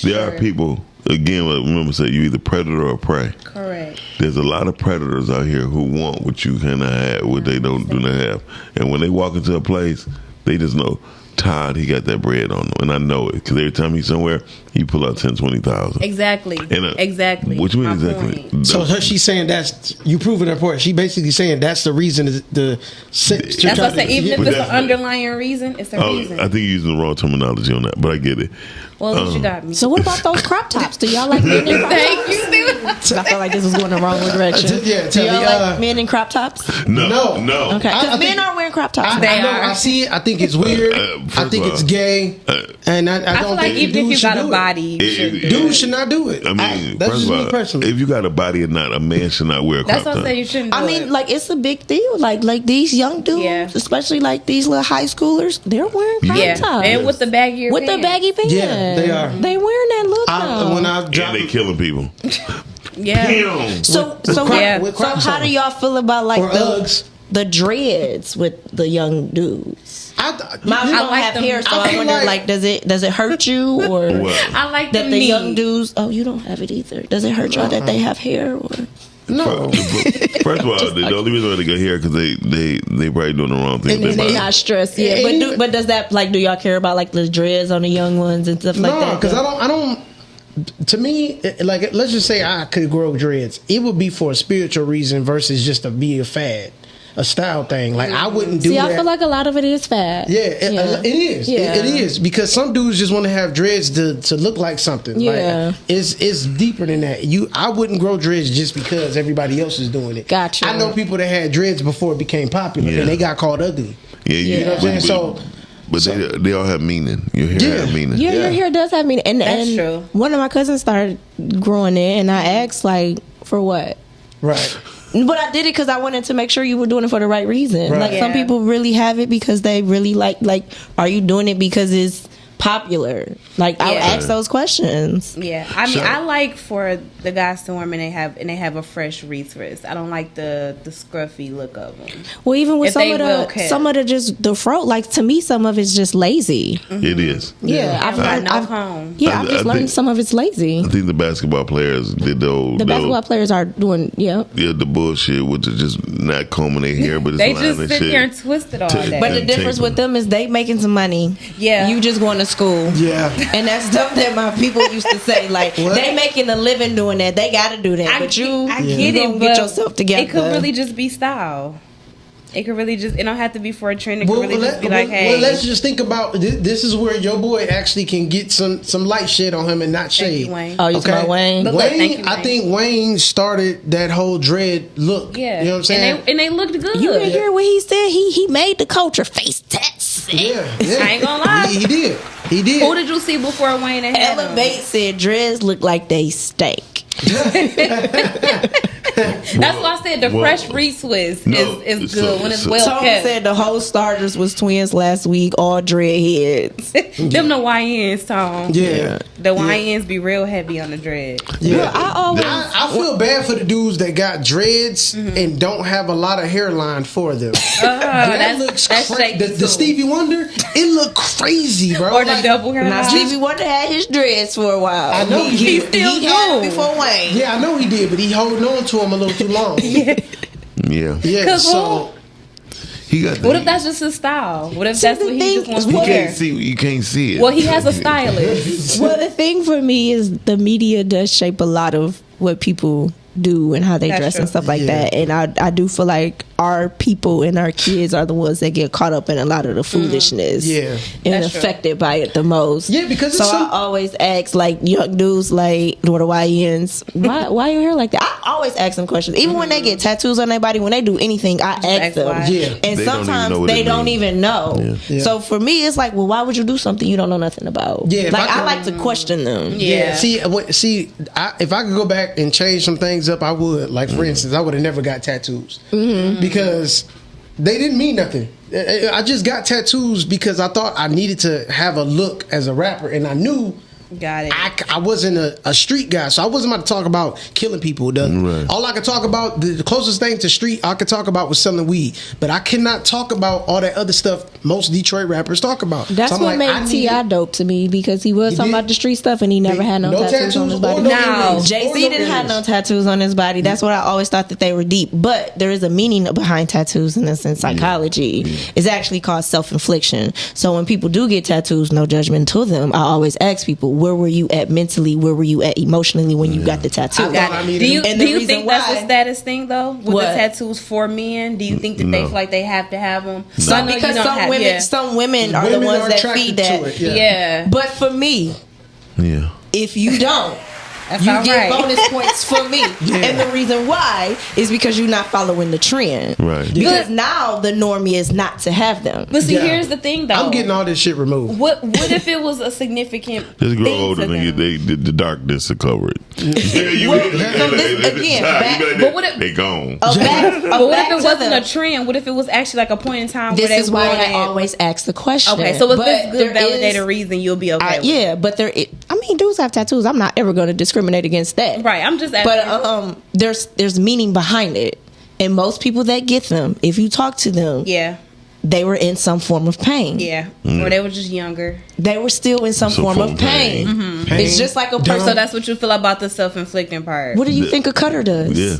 there are people. Again, remember, say you either predator or prey. Correct. There's a lot of predators out here who want what you cannot have, what they do not have, and when they walk into a place, they just know Todd, he got that bread on him, and I know it because every time he's somewhere, he pull out 10, 20,000. Exactly. Exactly. What you mean exactly? So she's saying that's you proving her point. She basically saying that's the reason. That's what I'm saying. Even if it's an underlying reason, it's a reason. I think you're using the wrong terminology on that, but I get it. Well, at least you got me. So what about those crop tops? Do y'all like men in crop tops? Thank you. I felt like this was going the wrong direction. Yeah, do y'all like men in crop tops? No. Okay, because men aren't wearing crop tops. I know. I see it. I think it's weird. I think it's gay. And I don't like think even if you got a body, dudes should not do it. I mean, that's just me personally. If you got a body or not, a man should not wear a crop top. That's what I say. You shouldn't. I mean, like it's a big deal. Like these young dudes, especially like these little high schoolers, they're wearing crop tops and with the baggy pants. Yeah, they are. They wearing that look now. And they killing people. Yeah. So how do y'all feel about like the dreads with the young dudes? I like have them. Hair, so I wonder like does it hurt you or I like that the young dudes? Oh, you don't have it either. Does it hurt y'all that they have hair or? No. First of all, the only reason why they got hair because they probably doing the wrong thing. And they not stressed. Yeah, but does that like do y'all care about like the dreads on the young ones and stuff like that? No, because I don't. To me, like let's just say I could grow dreads. It would be for a spiritual reason versus just to be a fad, a style thing. Like I wouldn't do that. I feel like a lot of it is fad. Yeah, it is. Yeah. It is because some dudes just want to have dreads to look like something. Yeah, like, it's deeper than that. I wouldn't grow dreads just because everybody else is doing it. Gotcha. I know people that had dreads before it became popular and they got called ugly. Yeah, you know what I'm saying? But they all have meaning. Your hair have meaning. Yeah, your hair does have meaning. And that's true. One of my cousins started growing it, and I asked, like, for what? Right. But I did it because I wanted to make sure you were doing it for the right reason. Right. Like, some people really have it because they really like, are you doing it because it's popular? Like, I'll ask those questions. Yeah. I mean, I like for the guys to wear them and they have a fresh wreath wrist. I don't like the scruffy look of them. Well, even with some of the just the fro, like to me, some of it's just lazy. Mm-hmm. It is. Yeah, I've just learned some of it's lazy. I think the basketball players did the basketball players are doing the bullshit with just not combing their hair, but it's they just sit there and twist it all day. But the difference with them is they making some money. Yeah, you just going to school. Yeah, and that's stuff that my people used to say. Like they making a living doing that. They got to do that. But I get it. But get yourself together. It could really just be style. It could really just. It don't have to be for a trend. It could really just be like, hey. Well, let's just think about this. Is where your boy actually can get some light shade on him and not shade. Oh, you talking about Wayne? Wayne, I think Wayne started that whole dread look. Yeah, you know what I'm saying? And they looked good. You didn't hear what he said? He made the culture face tats. Yeah. I ain't gonna lie. He did. Who did you see before Wayne and Elevate said dreads look like they stink. That's why I said the fresh wreath twist is good when it's well kept. Tom said the whole starters was twins last week, all dread heads. Them the YNs, Tom. Yeah. The YNs be real heavy on the dread. Yeah. Well, I feel bad for the dudes that got dreads and don't have a lot of hairline for them. That looks crazy. The Stevie Wonder, it looked crazy, bro. Or the double hair. Now Stevie Wonder had his dreads for a while. I know he still had it before Wayne. Yeah, I know he did, but he holding on to him a little too long. Yeah. So he got. What if that's just his style? What if that's what he just wants to wear? You can't see it. Well, he has a stylist. Well, the thing for me is the media does shape a lot of what people do and how they dress and stuff like that. And I do feel like our people and our kids are the ones that get caught up in a lot of the foolishness. Yeah. And That's affected by it the most. Yeah, because so it's I always ask like young dudes like the YNs, why you here like that? I always ask them questions. Even when they get tattoos on their body, when they do anything, I ask them. Yeah. And They sometimes they don't even know. Yeah. Yeah. So for me, it's like, well, why would you do something you don't know nothing about? Yeah, if like I I like to question them. Yeah. See, if I could go back and change some things up, I would. Like for instance, I would have never got tattoos because they didn't mean nothing. I just got tattoos because I thought I needed to have a look as a rapper, and I knew. Got it. I wasn't a street guy, so I wasn't about to talk about killing people. All I could talk about, the closest thing to street I could talk about was selling weed. But I cannot talk about all that other stuff most Detroit rappers talk about. That's so what made T.I. dope to me, because he was talking about the street stuff and he never had no tattoos on his body. No, Jay-Z didn't have no tattoos on his body. That's what I always thought, that they were deep. But there is a meaning behind tattoos, and that's in psychology. It's actually called self-infliction. So when people do get tattoos, no judgment to them, I always ask people, where were you at mentally? Where were you at emotionally when you got the tattoo? Do you think that's a status thing though? With What? the tattoos for men, do you think that they feel like they have to have them? Because some women are the ones that feed that. Yeah. But for me, if you don't, That's you all get right. bonus points for me. And the reason why is because you're not following the trend. Right. Because now the norm is not to have them. But see, here's the thing though. I'm getting all this shit removed. What if it was a significant Just grow thing older to than them? the darkness will cover it. But what if they gone? But what if it wasn't a trend? What if it was actually like a point in time This where they is why wanted I always ask the question. Okay, so if But this good there validated is- reason, you'll be okay. Yeah, but dudes have tattoos. I'm not ever going to discriminate against that. Right, I'm just asking. But there's meaning behind it, and most people that get them, if you talk to them, they were in some form of pain. Yeah, or they were just younger. They were still in some form of pain. Mm-hmm. It's just like a person. So that's what you feel about the self-inflicting part. What do you think a cutter does? Yeah.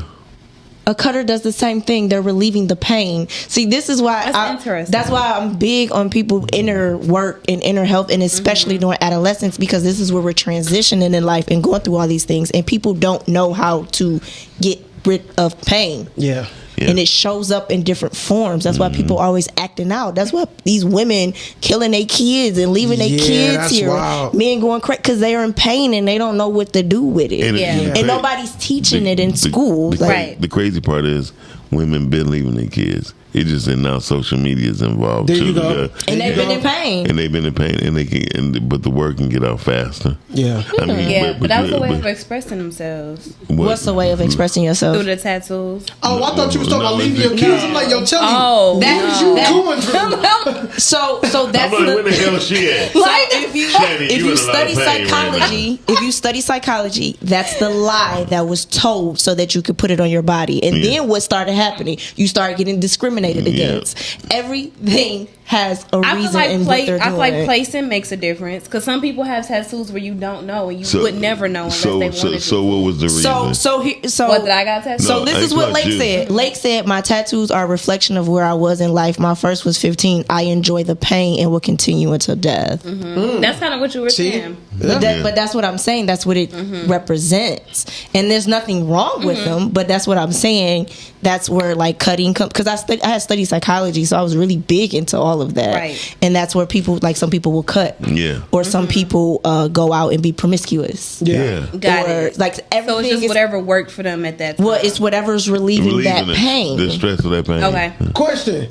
A cutter does the same thing. They're relieving the pain. See, this is why that's why I'm big on people inner work and inner health, and especially during adolescence, because this is where we're transitioning in life and going through all these things, and people don't know how to get rid of pain. Yeah. And it shows up in different forms. That's why people are always acting out. That's why these women killing their kids and leaving their kids that's here. wild. Men going crazy because they are in pain and they don't know what to do with it. And nobody's teaching it in school. The crazy part is women been leaving their kids. It's just that now social media is involved There too. you go. And they've been in pain. And they've been in pain, and they can. But the word can get out faster. Yeah. I mean, But that was a way of expressing themselves. What's the way of expressing yourself? Through the tattoos. Oh, I thought you was talking about leaving your kids. I'm like, yo, tell me. Oh, That's what you going through. So that's I'm like, where the hell is she at? Like if you Chanie, if you you in a lot of study pain right psychology, if you study psychology, that's the lie that was told so that you could put it on your body. And then what started happening? You start getting discriminated against. Everything has a reason in what they're doing. I feel like placing makes a difference, because some people have tattoos where you don't know and you would never know unless they wanted to. So what was the reason? So what did I got tattoos? So this is what Lake said. Lake said, my tattoos are a reflection of where I was in life. My first was 15. I enjoy the pain and will continue until death. That's kind of what you were saying. But that's what I'm saying. That's what it represents. And there's nothing wrong with them, but that's what I'm saying. That's where like cutting comes, because I had studied psychology, so I was really big into all of that. Right. And that's where people, like some people will cut. Yeah. Or some people go out and be promiscuous. Yeah. Got it. Like everything so it's just is whatever worked for them at that time. Well, it's whatever's relieving that pain. The stress of that pain. Okay. Question.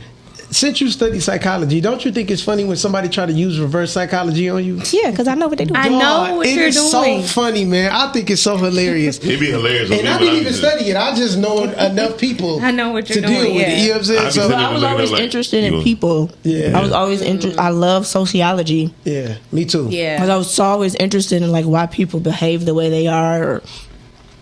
Since you study psychology, don't you think it's funny when somebody try to use reverse psychology on you? Yeah, because I know what they do. I know what it you're is doing. so funny, man. I think it's so hilarious. It'd be hilarious. And I didn't even study it. I just know enough people I know what you're to doing, deal with it. You know what I'm saying? So I was always interested in people. Yeah. I was always interested. I love sociology. Yeah, me too. Yeah. Because I was always interested in like why people behave the way they are. Or,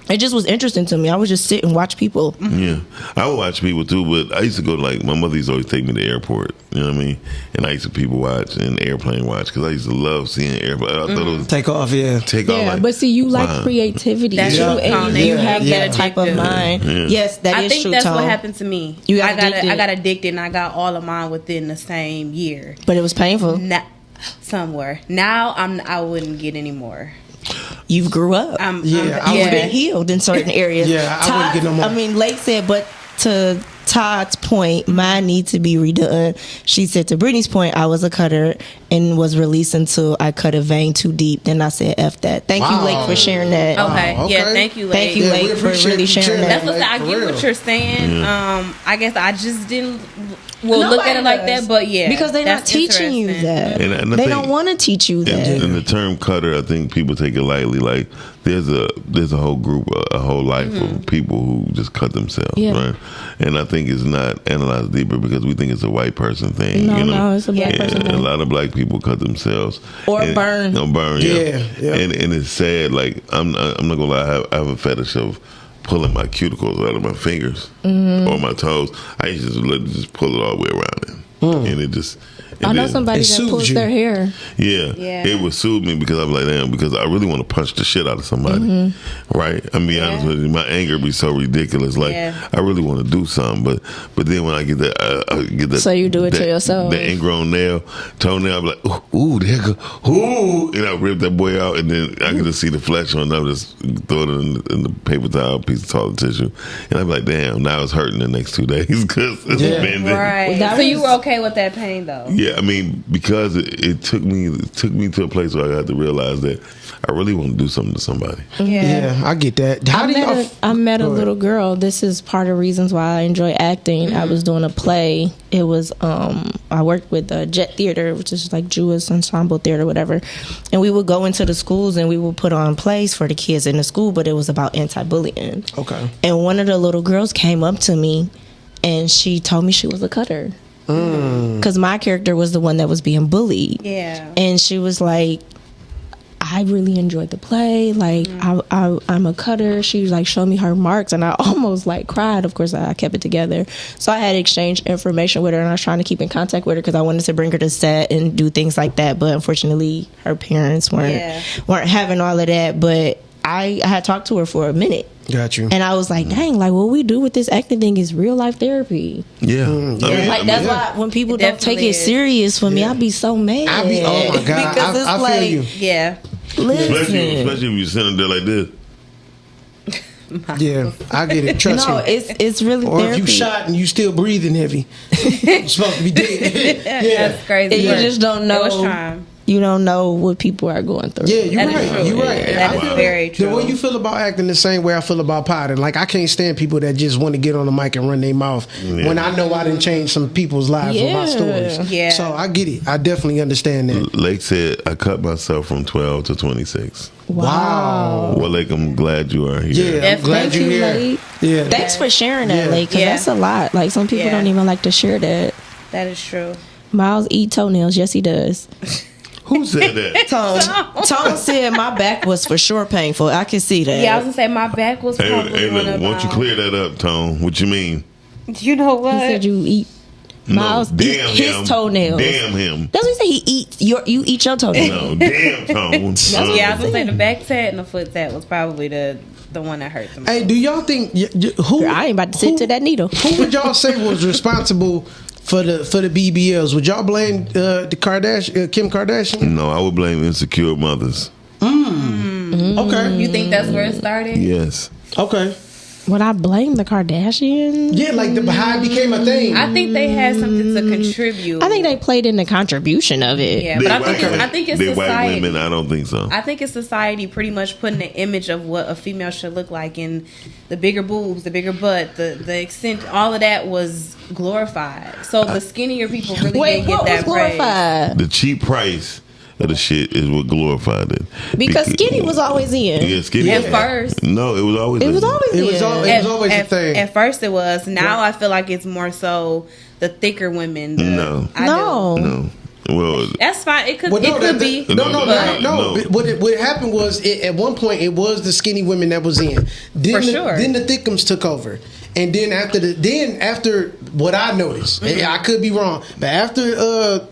it just was interesting to me. I would just sit and watch people. Yeah, I would watch people too, but I used to go to, like, my mother used to always take me to the airport. You know what I mean? And I used to people watch and airplane watch, because I used to love seeing airplane. I thought it was take off, take off. Yeah, Like, but see, you like wow. creativity. That's too, true. and you have that type of mind. Yeah. Yes, that I is think true. that's Tom. what happened to me. You got I addicted. got addicted, and I got all of mine within the same year. But it was painful. Somewhere. Now I wouldn't get any more. You grew up. You've been healed in certain areas. Yeah, I wouldn't get no more. I mean, Lake said, but to Todd's point, mine needs to be redone. She said to Brittany's point, I was a cutter and was released until I cut a vein too deep. Then I said, F that. Thank you, Lake, for sharing that. Okay. Yeah, thank you, Lake. Thank you, Lake, for really sharing that. That's what I get what you're saying. I guess I just didn't look at it like that, but yeah. Because they're not teaching you that. And they don't want to teach you that. And the term cutter, I think people take it lightly. Like there's a whole group, a whole life of people who just cut themselves, right? And I think it's not analyzed deeper because we think it's a white person thing. No, it's a black person thing. A lot of black people cut themselves or burn. Yeah. And it's sad. Like I'm not gonna lie, I have a fetish of pulling my cuticles out of my fingers or my toes. I used to just pull it all the way around, and it just. I know somebody that pulls their hair. Yeah, it would soothe me because I'm like, damn, because I really want to punch the shit out of somebody, right? I'm be honest with you, my anger be so ridiculous. Like I really want to do something, but then when I get that, I get that. So you do it to yourself. The ingrown toenail. I'm like, ooh, there go, ooh, and I rip that boy out, and then I can just see the flesh on it. I just throw it in the paper towel, piece of toilet tissue, and I'm like, damn, now it's hurting the next 2 days because it's bending. Right. So you were okay with that pain though? Yeah, I mean, because it took me to a place where I had to realize that I really want to do something to somebody. Yeah, I get that. I met a little girl. This is part of reasons why I enjoy acting. I was doing a play. It was I worked with Jet Theater, which is like Jewish ensemble theater, whatever. And we would go into the schools and we would put on plays for the kids in the school, but it was about anti-bullying. Okay. And one of the little girls came up to me and she told me she was a cutter. Because my character was the one that was being bullied. Yeah. And she was like, I really enjoyed the play. Like, I'm a cutter. She was like, show me her marks. And I almost like cried. Of course, I kept it together. So I had exchanged information with her and I was trying to keep in contact with her because I wanted to bring her to set and do things like that. But unfortunately, her parents weren't having all of that. But I had talked to her for a minute. Got you. And I was like, dang, like what we do with this acting thing is real life therapy. Yeah. That's why when people don't take it serious for me, I'd be so mad. I'd be, oh my God. Because it's I like, feel you. Yeah. Listen. Especially if you're sitting there like this. Yeah, I get it. Trust me. No, it's really or therapy. if you shot and you still breathing heavy, you're supposed to be dead. That's crazy. And you just don't know. It was time. You don't know what people are going through. Yeah, you're right. You're right. That is very true. The way you feel about acting, the same way I feel about potting. Like I can't stand people that just want to get on the mic and run their mouth when I know I didn't change some people's lives with my stories. Yeah. So I get it. I definitely understand that. Lake said I cut myself from 12 to 26. Wow. Well, Lake, I'm glad you are here. Yeah, I'm glad you're here. Lake. Yeah. Thanks for sharing that, Lake, because that's a lot. Like some people don't even like to share that. That is true. Miles eat toenails. Yes, he does. Who said that? Tone said my back was for sure painful. I can see that. Yeah, I was gonna say my back was probably Hey, look, why don't you clear that up, Tone? What you mean? You know what? He said you eat. Miles eat his toenails. Damn him. That's what he said. He eats you eat your toenails. No, damn Tone. Yeah, I was gonna say the back tat and the foot tat was probably the one that hurt the most. Hey, do y'all think who? I ain't about to sit to that needle. Who would y'all say was responsible for the BBLs? Would y'all blame the Kim Kardashian? No, I would blame insecure mothers. Okay. You think that's where it started? Yes. Okay. Would I blame the Kardashians? Yeah, like how it became a thing. I think they had something to contribute. I think they played in the contribution of it. Yeah, but I think it's they society. White women. I don't think so. I think it's society pretty much putting the image of what a female should look like, and the bigger boobs, the bigger butt, the extent, all of that was glorified. So the skinnier people really didn't get that praise. The cheap price of the shit is what glorified it. Because skinny was always in. Yeah, skinny. At first. No, it was always. It was always in. It was always a thing. At first it was. Now I feel like it's more so the thicker women. No. Well, that's fine. It could be. No. What happened was at one point it was the skinny women that was in. Then Then the thickums took over. And then after what I noticed, I could be wrong, but after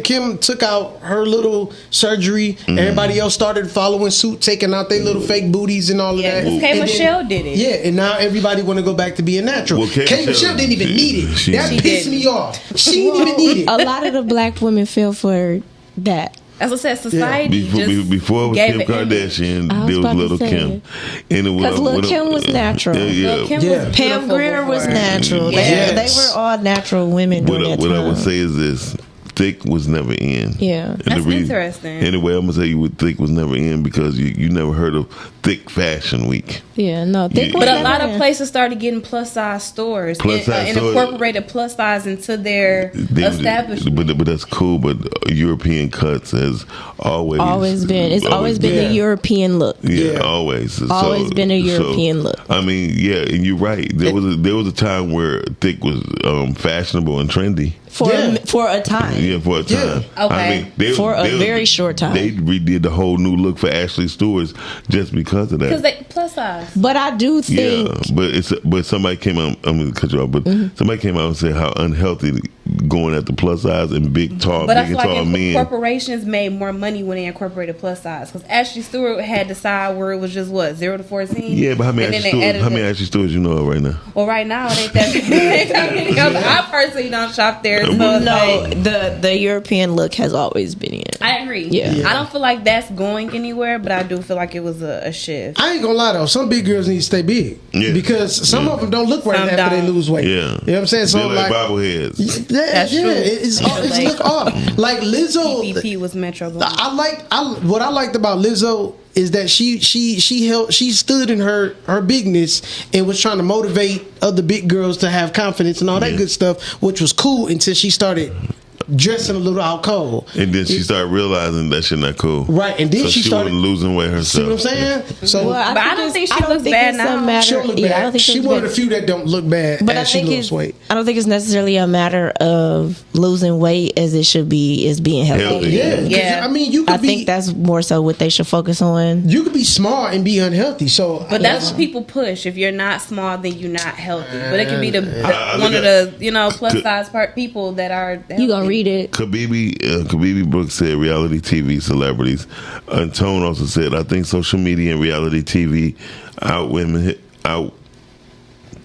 Kim took out her little surgery, everybody else started following suit, taking out their little fake booties and all of that. Yeah, K. Michelle did it. Yeah, and now everybody want to go back to being natural. Well, K. Michelle didn't even need it. That pissed me off. She didn't even need it. A lot of the black women fell for that. As I said, society before it was Kim Kardashian, there was Little Kim, and it was because Little Kim was natural. Little Kim was Pam Grier was natural. They were all natural women during that time. What I would say is this: thick was never in. Yeah, and that's interesting. Anyway, I'm gonna say you would thick was never in because you never heard of Thick Fashion Week. Yeah, no, thick. But a lot of places started getting plus size stores and incorporated plus size into their establishment. But that's cool. But European cuts has always been. It's always been the European look. Yeah, always been a European look. I mean, yeah, and you're right. There was a time where thick was fashionable and trendy. For a time. Yeah, for a time. Yeah. Okay. I mean, for a very short time. They redid the whole new look for Ashley Stewart just because of that. Because they plus size. But I do think. Yeah, but somebody came out. I'm gonna cut you off. But somebody came out and said how unhealthy going at the plus size and big tall men. Corporations made more money when they incorporated plus size. Because Ashley Stewart had the side where it was just 0 to 14. Yeah, but how many Ashley Stewarts you know of right now? Well, right now it ain't that many. I personally don't shop there. So the European look has always been in. I agree. Yeah. I don't feel like that's going anywhere, but I do feel like it was a shift. I ain't gonna lie though, some big girls need to stay big because some of them don't look right after they lose weight. Yeah, you know what I'm saying? So like bobbleheads. That's true. It's look off. Like Lizzo, PPP was Metro. What I liked about Lizzo is that she stood in her bigness and was trying to motivate other big girls to have confidence and all that good stuff, which was cool until she started dressing a little out cold. And then she started realizing that shit not cool. Right, and then she started losing weight herself. See what I'm saying? So, I don't think she looks bad now. She don't look bad. I don't think she's one of the few that don't look bad as she loses weight. I don't think it's necessarily a matter of losing weight as it should be is being healthy. Yeah. I mean, I think that's more so what they should focus on. You could be smart and be unhealthy. So, but that's what people push. If you're not small, then you're not healthy. But it could be one of the plus size people that are healthy. You gonna read it. Khabibi Brooks said reality TV celebrities. And Tone also said, I think social media and reality TV out women. I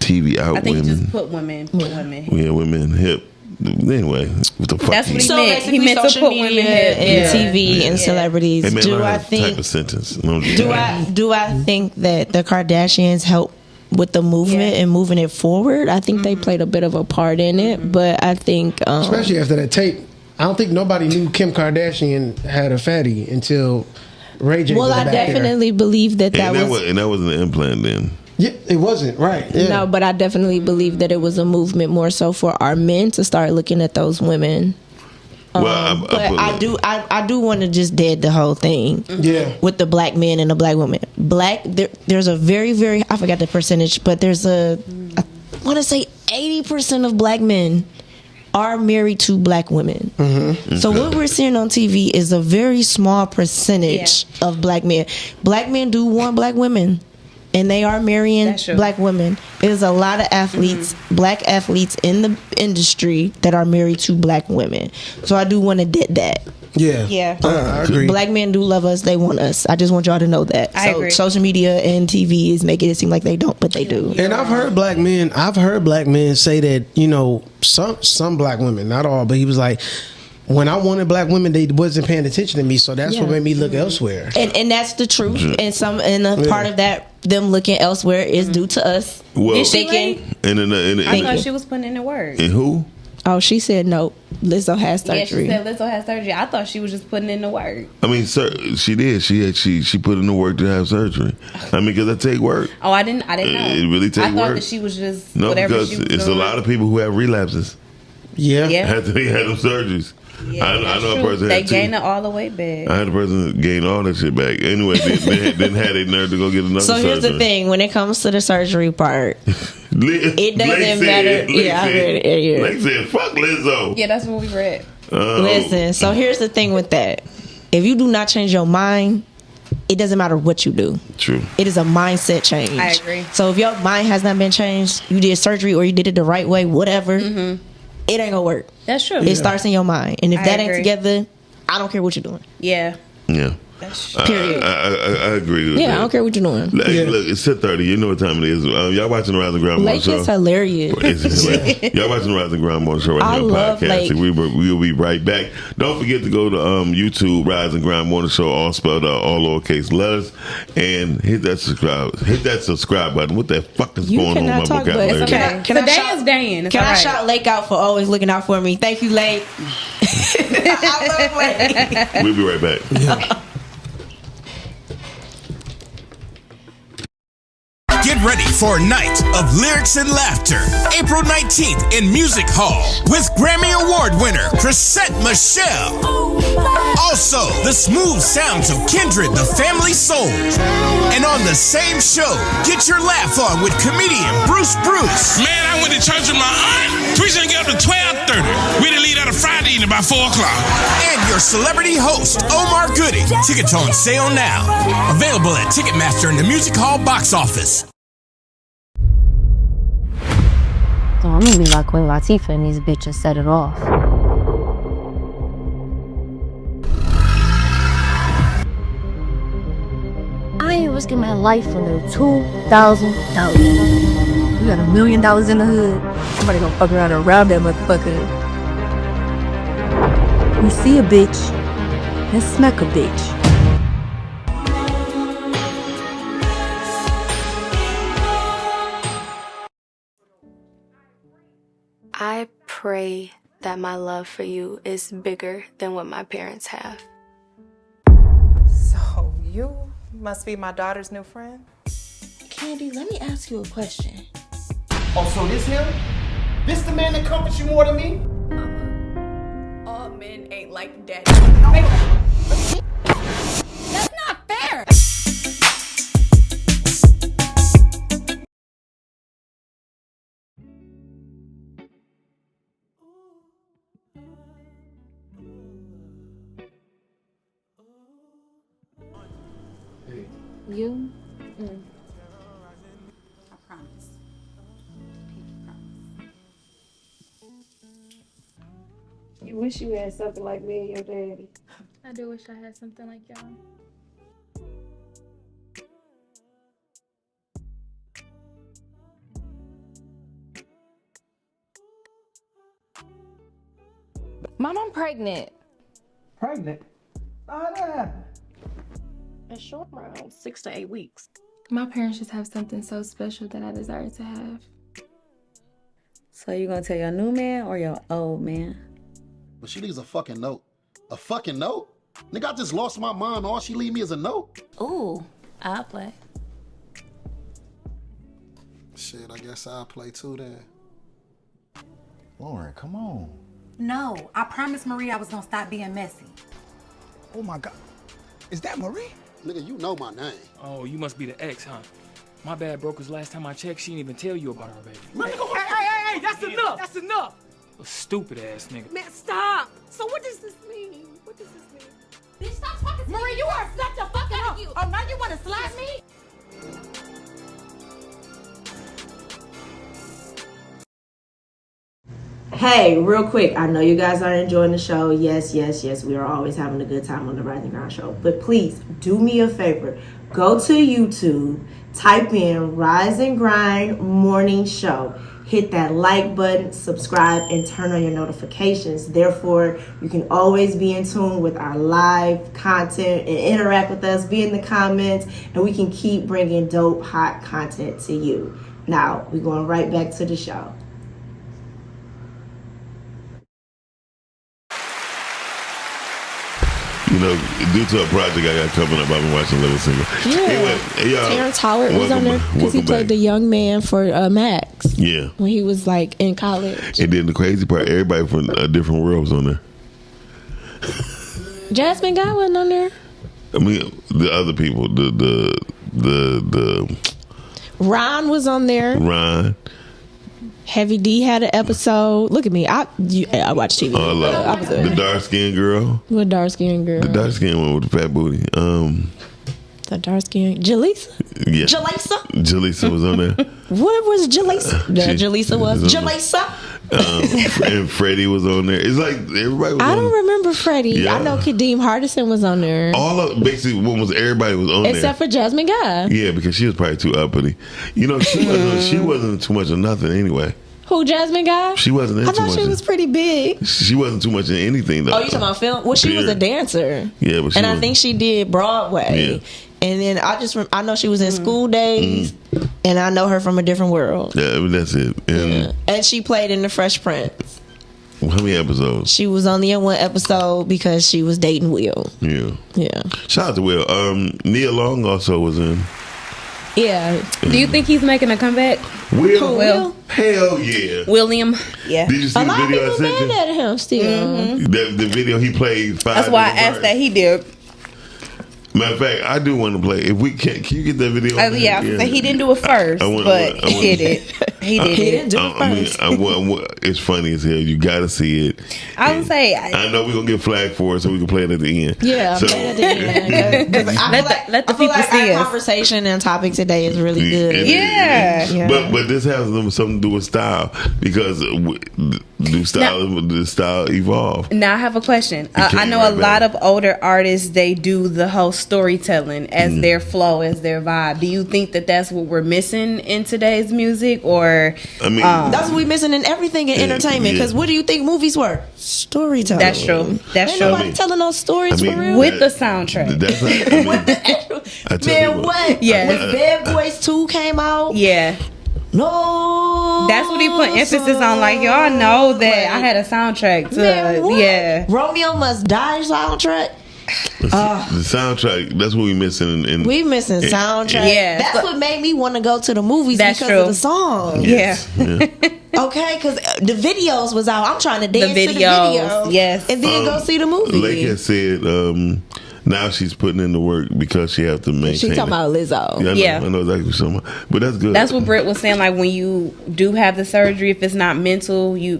think you just put women. Yeah, women hip. Anyway, what the fuck? That's what he so meant. He meant to put women and TV and celebrities. Hey, man, do I think? Type of sentence. Do I think that the Kardashians help with the movement and moving it forward? I think they played a bit of a part in it, but I think especially after that tape, I don't think nobody knew Kim Kardashian had a fatty until Ray J. Well, I definitely believe that was and that wasn't an implant then. Yeah, it wasn't right. Yeah. No, but I definitely believe that it was a movement more so for our men to start looking at those women. Well, I do want to just dead the whole thing. Yeah, with the black men and the black women. There's a very, very, I forgot the percentage, but there's I want to say 80% of black men are married to black women. Mm-hmm. So what we're seeing on TV is a very small percentage of black men. Black men do want black women. And they are marrying black women. There's a lot of athletes, black athletes in the industry that are married to black women. So I do want to dead that. Yeah. I agree. Black men do love us. They want us. I just want y'all to know that. I agree. Social media and TV is making it seem like they don't, but they do. And I've heard black men say that, some black women, not all, but he was like, when I wanted black women, they wasn't paying attention to me, so that's what made me look elsewhere. And that's the truth. And a part of that, them looking elsewhere, is due to us. Well, thinking. I thought she was putting in the work. And who? Oh, she said no. Lizzo has surgery. Yeah, she said Lizzo has surgery. I thought she was just putting in the work. I mean, she did. She put in the work to have surgery. I mean, because that take work. Oh, I didn't know. It really take work. I thought that she was just whatever because she was it's doing. A lot of people who have relapses. Yeah. Had them surgeries. Yeah, I know a person they gained all the way back. I had a person gain all that shit back. Anyway, then had a nerve to go get another surgery. So here's the thing: when it comes to the surgery part, it doesn't matter. I read it. Blake said, "Fuck Lizzo." Yeah, that's what we read. Listen, so here's the thing with that: if you do not change your mind, it doesn't matter what you do. True. It is a mindset change. I agree. So if your mind has not been changed, you did surgery or you did it the right way, whatever. Mm-hmm. It ain't gonna work. That's true. It starts in your mind, and if that ain't together, I don't care what you're doing. Yeah. Period. I agree with that. I don't care what you're doing. Look, it's 10:30. You know what time it is. Y'all watching the Rise and Grind Morning Show. Lake is hilarious. Y'all watching the Rise and Grind Morning Show right here on podcast. We'll be right back. Don't forget to go to YouTube, Rise and Grind Morning Show, all spelled out, all lowercase letters, and hit that subscribe button. What the fuck is going on with my vocabulary? Okay. Today is Dan. Can I shout Lake out for always looking out for me? Thank you, Lake. I love Lake. We'll be right back. Get ready for a night of lyrics and laughter. April 19th in Music Hall with Grammy Award winner Chrisette Michelle. Also, the smooth sounds of Kindred, the Family Soul. And on the same show, get your laugh on with comedian Bruce. Man, I went to church with my aunt. Preacher didn't get up to 12:30. We didn't leave out a Friday evening by 4 o'clock. And your celebrity host, Omar Gooding. Tickets on sale now. Available at Ticketmaster and the Music Hall box office. So I'm gonna be like Queen Latifah and these bitches set it off. I ain't risking my life for no $2,000. You got $1 million in the hood. Somebody gonna fuck around and rob that motherfucker. You see a bitch, then smack a bitch. I pray that my love for you is bigger than what my parents have. So you must be my daughter's new friend? Candy, let me ask you a question. Oh, so this him? This the man that comforts you more than me? All men ain't like daddy. That's not fair! You? I promise. You wish you had something like me and your daddy. I do wish I had something like y'all. Mom, I'm pregnant. Pregnant? How that happened? It's short around 6 to 8 weeks. My parents just have something so special that I desire to have. So you gonna tell your new man or your old man? But she leaves a fucking note. A fucking note? Nigga, I just lost my mom. All she leave me is a note. Ooh, I'll play. Shit, I guess I'll play too then. Lauren, come on. No, I promised Marie I was gonna stop being messy. Oh my God. Is that Marie? Nigga, you know my name. Oh, you must be the ex, huh? My bad, bro, because last time I checked, she didn't even tell you about her baby. Hey, that's enough! That's enough! A stupid ass nigga. Man, stop! So what does this mean? What does this mean? Bitch, stop talking to me. Marie, you are such a fucking hoe. Oh, now you wanna slap me? Hey, real quick, I know you guys are enjoying the show. Yes, we are always having a good time on the Rise and Grind show. But please, do me a favor. Go to YouTube, type in Rise and Grind Morning Show. Hit that like button, subscribe, and turn on your notifications. Therefore, you can always be in tune with our live content and interact with us, be in the comments, and we can keep bringing dope, hot content to you. Now, we're going right back to the show. You know, due to a project I got coming up, I've been watching Little Single. Yeah. Anyway, Terrence Howard was on there because he played the young man for Max. Yeah. When he was like in college. And then the crazy part, everybody from a different world was on there. Jasmine Guy wasn't on there. I mean, the other people, the Ron was on there. Ron. Heavy D had an episode. Look at me. I watch TV. Oh, I love the dark skinned girl. What dark skinned girl? The dark skinned one with the fat booty. The dark skinned Jaleesa? Yeah. Jaleesa was on there. What was Jaleesa? Jaleesa was Jaleesa. And Freddie was on there. It's like everybody was I on don't remember Freddie. Yeah. I know Kadeem Hardison was on there. all of basically everybody was on Except there. for Jasmine Guy. Yeah, because she was probably too uppity. You know, she wasn't too much of nothing anyway. Who, Jasmine Guy? She wasn't in I too thought much. she was pretty big. She wasn't too much in anything though. Oh, you talking about film? Well, she was a dancer. Yeah, but she and I was- think she did Broadway. Yeah. And then I know she was in School Days, and I know her from A Different World. Yeah, I mean, that's it. And And she played in The Fresh Prince. how many episodes? She was only in one episode because she was dating Will. Yeah. Yeah. Shout out to Will. Nia Long also was in. Yeah. Do you think he's making a comeback? Will? Will? Hell yeah. William? Yeah. Did you see A the lot of video I people sent you? mad at him still. The video he played 5 That's why I different asked that he did. Matter of fact, I do want to play. If we can you get that video? Yeah, so he didn't do it first, but he did it. He did it. It's funny as hell. You got to see it. I would say. I know we're gonna get flagged for it, so we can play it at the end. Yeah, So- play it at the end. 'Cause Let the I feel people like see our us. conversation and topic today is really good. It is. Yeah. But this has something to do with style because the style evolve. Now I have a question. can't I know rap a lot of older artists, they do the whole storytelling as their flow, as their vibe. Do you think that that's what we're missing in today's music, or I mean, that's what we missing in everything in entertainment. Because what do you think movies were? Storytelling. That's true. That's Ain't true. nobody telling those stories for real. With the soundtrack. That's I tell Man, you what? Yes. When Bad Boys 2 came out? Yeah. No. That's what he put emphasis on. Like, y'all know that I had a soundtrack to, Man, what? yeah. Romeo Must Die soundtrack? the soundtrack. That's what we missing. In We missing soundtrack. Yeah. That's what made me want to go to the movies That's because true. of the song. Yes. Yeah. Okay, because the videos was out. I'm trying to dance to the videos, video. yes. And then go see the movie. Lake has said now she's putting in the work because she have to maintain. She talking it. about Lizzo. Yeah, I know exactly what you're talking about. But that's good. That's what Britt was saying. Like, when you do have the surgery, if it's not mental, you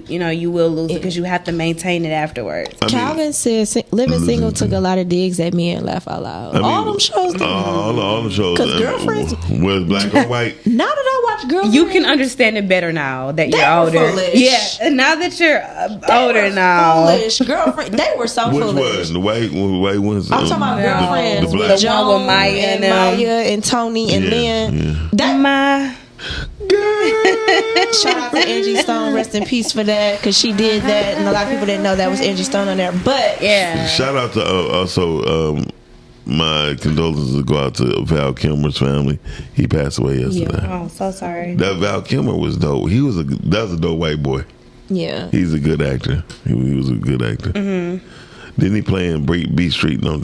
will lose it because you have to maintain it afterwards. Calvin says Living Single took a lot of digs at me and laugh out loud. All them shows. All the shows. 'Cause Girlfriends- was black or white. Now that I watch Girlfriends, You can understand it better now that you're They were older. foolish. Yeah, now that you're older now. foolish. Girlfriend, they were so Which foolish. one? The white ones. I'm talking about Girlfriends. The black. with The one Joan with Maya and and Maya and Tony and Lynn. That shout out to Angie Stone, rest in peace for that, because she did that, and a lot of people didn't know that was Angie Stone on there. But yeah, Shout out to also my condolences go out to Val Kilmer's family. He passed away yesterday. Oh, so sorry. That Val Kilmer was dope. That was a dope white boy. yeah, He's a good actor. He was a good actor. Mm-hmm. Didn't he play in B Street? No,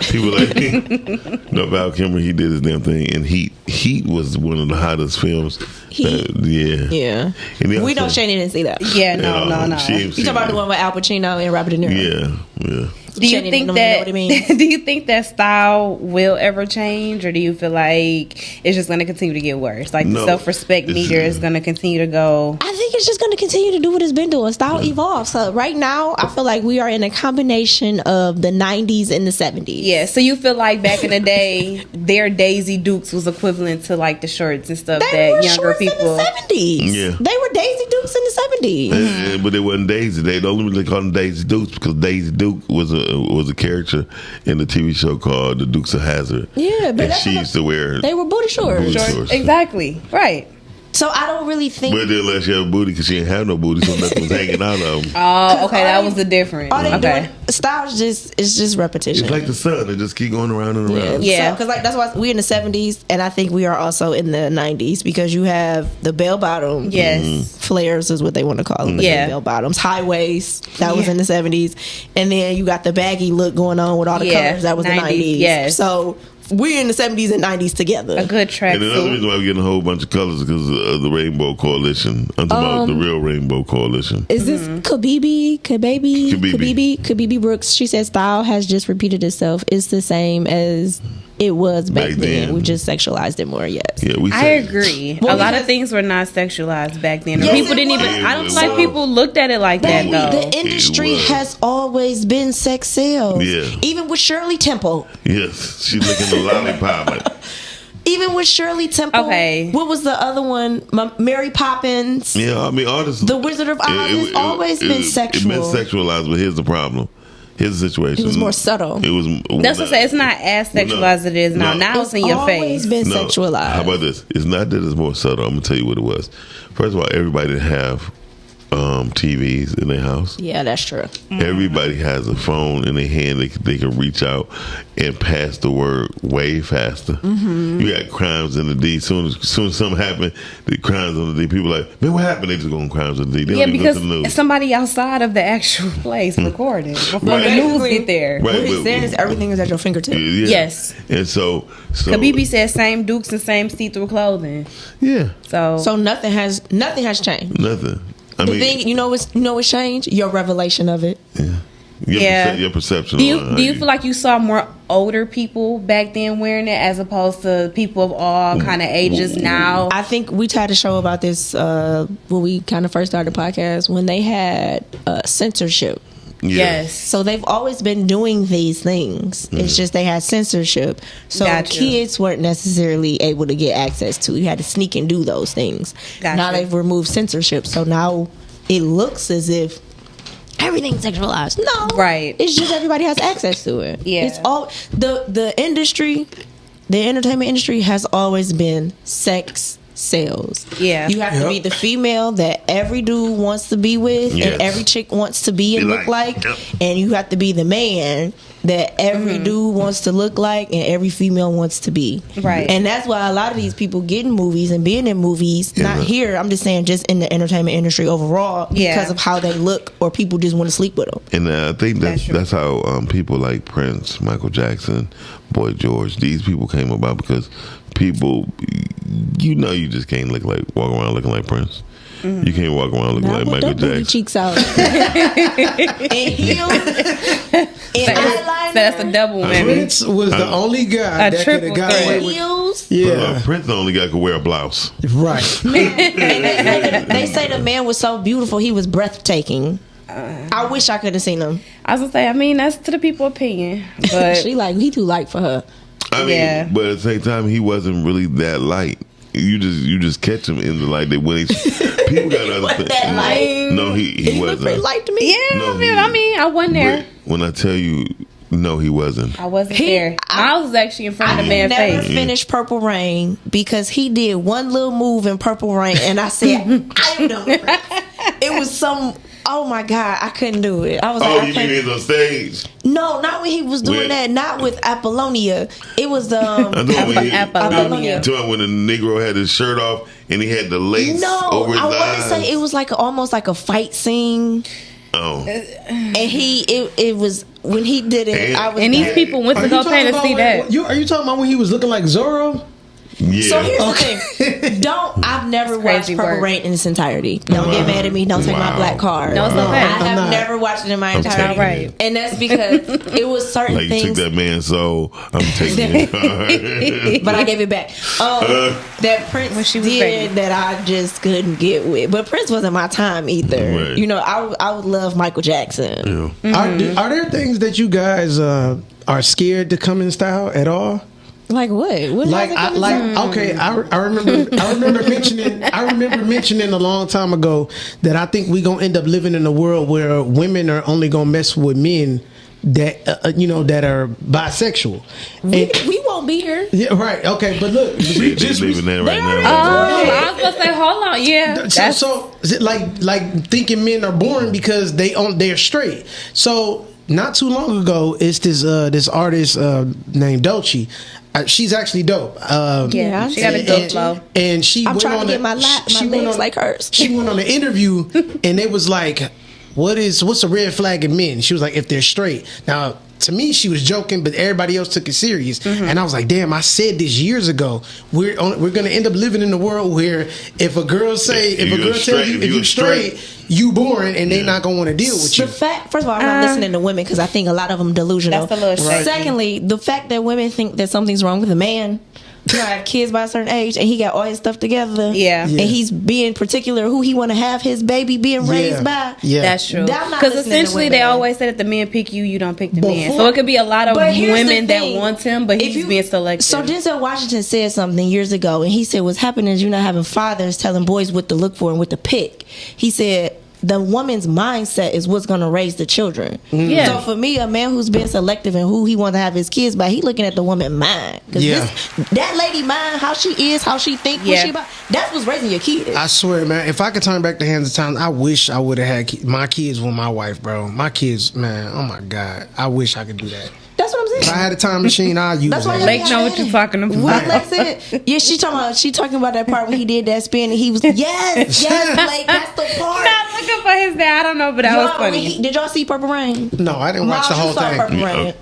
people like no Val Kilmer. He did his damn thing, and Heat was one of the hottest films. Heat? Yeah. And he we know also- Chanie didn't see that. Yeah, no. she You ain't seen talking about it. the one with Al Pacino and Robert De Niro? Yeah. Do you Chanie think don't that? know what it means. Do you think that style will ever change, or do you feel like it's just going to continue to get worse? Like No, the self-respect meter is going to continue to go. I think it's just going to continue to do what it's been doing. Style evolves. So right now, I feel like we are in a combination of the 90s and the 70s. Yeah, so you feel like back in the day, their Daisy Dukes was equivalent to like the shirts and stuff They were that younger shorts people. in the 70s. Yeah. They were Daisy Dukes in the 70s. But it wasn't Daisy. The only reason they called them Daisy Dukes because Daisy Duke was a character in the TV show called The Dukes of Hazzard. Yeah, but and she used to wear. They were booty shorts. Booty shorts. Exactly. Right. So I don't really think. But then let she have a booty because she didn't have no booty, so nothing was hanging out of them. Oh, okay, that was the difference. All they Okay. doing, style's just repetition. It's like the sun; it just keep going around and around. Yeah, because like that's why we're in the 70s, and I think we are also in the 90s because you have the bell bottom, Yes. flares is what they want to call them. but Yeah. they're bell bottoms, high waist that was in the 70s, and then you got the baggy look going on with all the Yeah, colors that was 90s, the 90s. yes. So we're in the 70s and 90s together. A good track. And another reason why we're getting a whole bunch of colors is because of the Rainbow Coalition. I'm talking about the real Rainbow Coalition. Is this Kabibi Brooks? She said style has just repeated itself. It's the same as it was back then. We just sexualized it more. Yes. Yeah, I agree. A lot of things were not sexualized back then. Yes, People it didn't even. was. I don't feel like people looked at it like that Baby, though. the industry has always been sex sales. Yeah. Even with Shirley Temple. Yes, she's licking the lollipop. Even with Shirley Temple. Okay. What was the other one? Mary Poppins. Yeah, I mean, all this. The Wizard of Oz has always been sexual. It's been sexualized, but here's the problem. Here's the situation. It was more subtle. It was. That's what I say. It's not as sexual as it is now. Now it's in your face. Always been sexualized. How about this? It's not that it's more subtle. I'm gonna tell you what it was. First of all, everybody didn't have TVs in their house. Yeah, that's true. Everybody has a phone in their hand. They can reach out and pass the word way faster. You got crimes in the D. Soon as something happened, the crimes on the D. People like, man, what happened? They just go on crimes on the D. They don't even look at the news. Somebody outside of the actual place recording before Right. the news get there. Right, What he's saying is everything is at your fingertips. Yeah. Yes. And so Kabibi said same dukes and same see-through clothing. Yeah. So nothing has changed. Nothing. I The mean, thing, you know what's changed? Your revelation of it. your perception. Do on you feel like you saw more older people back then wearing it as opposed to people of all kind of ages now? I think we tried to show about this when we kind of first started the podcast, when they had censorship. Yes. So they've always been doing these things. It's just they had censorship. So Gotcha. kids weren't necessarily able to get access to. You had to sneak and do those things. Gotcha. Now they've removed censorship. So now it looks as if everything's sexualized. No. Right. It's just everybody has access to it. Yeah. It's all the industry, the entertainment industry has always been sex sales. Yeah. You have to be the female that every dude wants to be with Yes. and every chick wants to be and look like. And you have to be the man that every dude wants to look like and every female wants to be. Right. And that's why a lot of these people get in movies and being in movies, not here, I'm just saying just in the entertainment industry overall, because of how they look or people just want to sleep with them. And I think that's how people like Prince, Michael Jackson, Boy George, these people came about because people, you just can't walk around looking like Prince. You can't walk around looking like Michael Jackson. Cheeks out. And heels. And eyeliner. That's a double whammy. Prince was the only guy that could have got away with. Heels. Yeah. Prince the only guy could wear a blouse. Right. And they say the man was so beautiful, he was breathtaking. I wish I could have seen him. I was gonna say, I mean, that's to the people opinion, but She he too light for her. I mean, but at the same time, he wasn't really that light. You just catch him in the light that when people got other things. That light? No, he wasn't. Looked pretty light to me. Yeah, No, I mean, I wasn't there. When I tell you, no, he wasn't. I wasn't there. I was actually in front of the man's never face. finished Purple Rain because he did one little move in Purple Rain, and I said, I know. It was some. Oh my God, I couldn't do it. I was like, you mean he's on stage? No, not when he was doing that. Not with Apollonia. It was Apollonia. When the Negro had his shirt off and he had the lace over his I want to eyes. say it was almost like a fight scene. Oh, and it was when he did it. I was and these people went to go pay to see that. Are you talking about when he was looking like Zorro? Yeah. So here's the thing. I've never watched Purple Rain in its entirety. Don't get mad at me. Don't take my black card. No, it's okay. I have never watched it in my entirety. Right. And that's because it was certain like you things. took that man's soul. I'm taking it. But I gave it back. That Prince did that I just couldn't get with. But Prince wasn't my time either. Right. You know, I would love Michael Jackson. Yeah. Are there things that you guys are scared to come in style at all? Like what? Okay, I remember mentioning a long time ago that I think we gonna end up living in a world where women are only gonna mess with men that that are bisexual. We won't be here. Yeah, right. Okay, but look, They're leaving that right now. I was gonna say, hold on, yeah. So is it like thinking men are boring because they're straight. So not too long ago, it's this artist named Dolce. She's actually dope. Yeah, she got a dope flow. And she I'm went trying on to get my legs like hers. She went on an interview, and it was like, what's a red flag in men? She was like, if they're straight. Now, to me, she was joking, but everybody else took it serious. And I was like, damn, I said this years ago. We're going to end up living in a world where if a girl tells you if you're straight, you boring, and they're not going to want to deal with you. The fact, first of all, I'm not listening to women because I think a lot of them delusional. That's a little shady. Secondly, the fact that women think that something's wrong with a man, have kids by a certain age, and he got all his stuff together. Yeah. And he's being particular who he want to have his baby being raised by. Yeah. That's true. I'm not Because listening to essentially they women. always say that the men pick you, you don't pick the man. Before- So it could be a lot of But here's the women that thing. want him, but he's being selective. So Denzel Washington said something years ago, and he said what's happening is you're not having fathers telling boys what to look for and what to pick. He said the woman's mindset is what's going to raise the children. Yeah. So for me, a man who's been selective and who he wants to have his kids by, he looking at the woman mind. Because that lady mind, how she is, how she think, what she about, that's what's raising your kids. I swear, man, if I could turn back the hands of time, I wish I would have had my kids with my wife, bro. My kids, man, oh my God. I wish I could do that. That's what I'm saying. If I had a time machine, I'd use That's why it. Lake know what you're talking about. What Blake said? Yeah, she talking about that part when he did that spin and he was yes, Blake, that's the part. Stop looking for his dad. I don't know, but that was funny. Did y'all see Purple Rain? No, I didn't watch the whole thing. Purple Rain.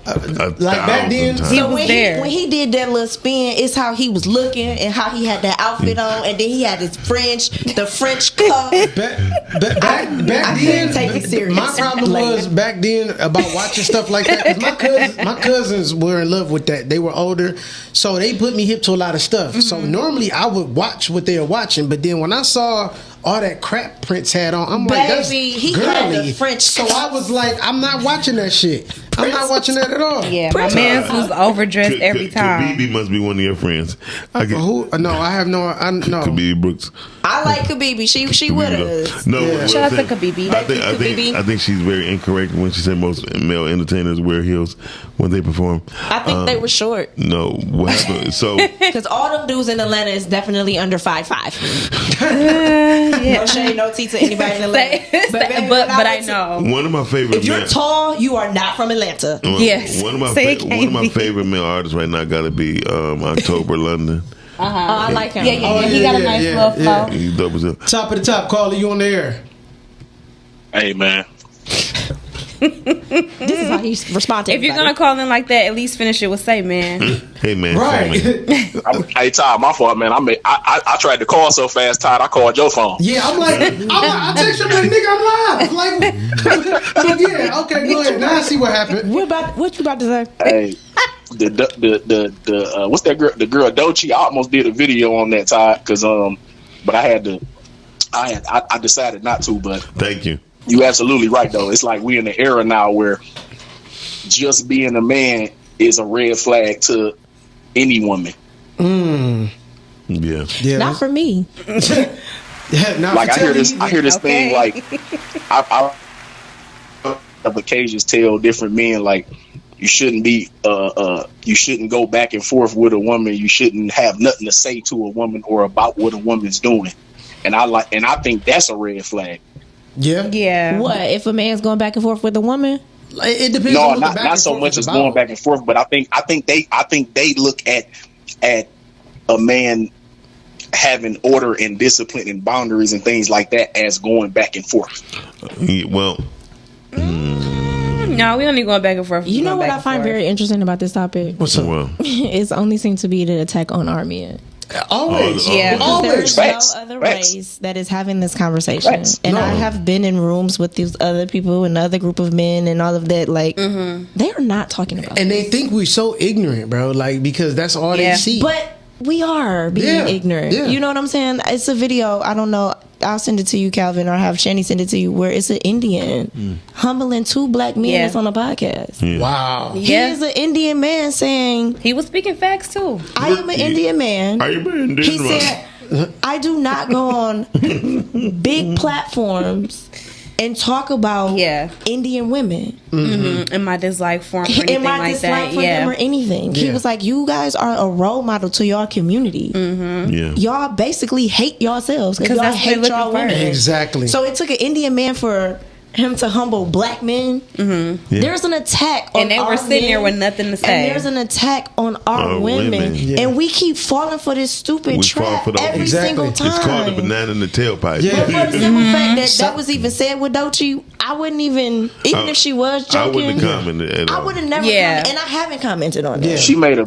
Like back then, So when he did that little spin, it's how he was looking and how he had that outfit on, and then he had his the French cuff. back then, take it serious. my problem was back then about watching stuff like that. 'Cause my cousins were in love with that. They were older, so they put me hip to a lot of stuff. So normally I would watch what they were watching, but then when I saw all that crap Prince had on, I'm like, that's he girly. had the French. So I was like, I'm not watching that shit. I'm not watching that at all. Yeah, my man's was overdressed every time. Khabibi must be one of your friends. Who? No, I have no. I no. Khabibi Brooks. I like Khabibi. She with us. No, Yeah. what Shout I'm out to saying, Khabibi. I think she's very incorrect when she said most male entertainers wear heels when they perform. I think they were short. No, what happened? So Because all them dudes in Atlanta is definitely under 5'5". No shade, no tea to anybody in Atlanta. But I know. one of my favorite. If you're men- tall, you are not from Atlanta. One of my favorite male artists right now got to be October London. Oh, I like him. Yeah, he got a nice little flow. He's dope as hell. Top of the top, caller, you on the air? Hey man. This is how you respond to If you're gonna call in like that, at least finish it with "Say man." Hey man, right? Hey Todd, my fault, man. I tried to call so fast, Todd. I called your phone. Yeah, I'm like, I text him like, nigga, I'm live. Like, yeah, okay, go ahead. Now I see what happened. What you about to say? Hey, the what's that girl? The girl Doechii. I almost did a video on that, Todd, because but I decided not to. But thank you. You absolutely right though. It's like we in the era now where just being a man is a red flag to any woman. Yeah. Not for me. Like I hear this thing like I of occasions tell different men like you shouldn't go back and forth with a woman. You shouldn't have nothing to say to a woman or about what a woman's doing. And I think that's a red flag. Yeah. What if a man's going back and forth with a woman? It depends. No, on what not so much as going back and forth, but I think they look at a man having order and discipline and boundaries and things like that as going back and forth. Well, no, we only going back and forth. You know what I find very interesting about this topic? What's up? Well, it's only seems to be the attack on our men. Always. Yeah. Always. There's no other race that is having this conversation. And I have been in rooms with these other people and another group of men and all of that. Like, they are not talking about And this. they think we're so ignorant, bro. Like, because that's all they see. But we are being ignorant. Yeah. You know what I'm saying? It's a video. I don't know. I'll send it to you, Calvin, or have Chanie send it to you, where it's an Indian humbling two black men that's on a podcast. Yeah. Wow. He is an Indian man saying... He was speaking facts, too. I am an Indian man. He said, I do not go on big platforms and talk about Indian women. And my dislike for him or anything and my like dislike that. for them or anything. He was like, you guys are a role model to your community. Yeah. Y'all basically hate yourselves because y'all that's what they hate looking y'all for. women. Exactly. So it took an Indian man for him to humble black men. There's an attack on And they our were sitting there men, with nothing to say. And there's an attack on our women. And we keep falling for this stupid trap every single time. It's called a banana in the tailpipe. But for the simple fact that was even said with Doechii, I wouldn't even if she was joking, I wouldn't have commented at all. I would have never commented, and I haven't commented on that. She made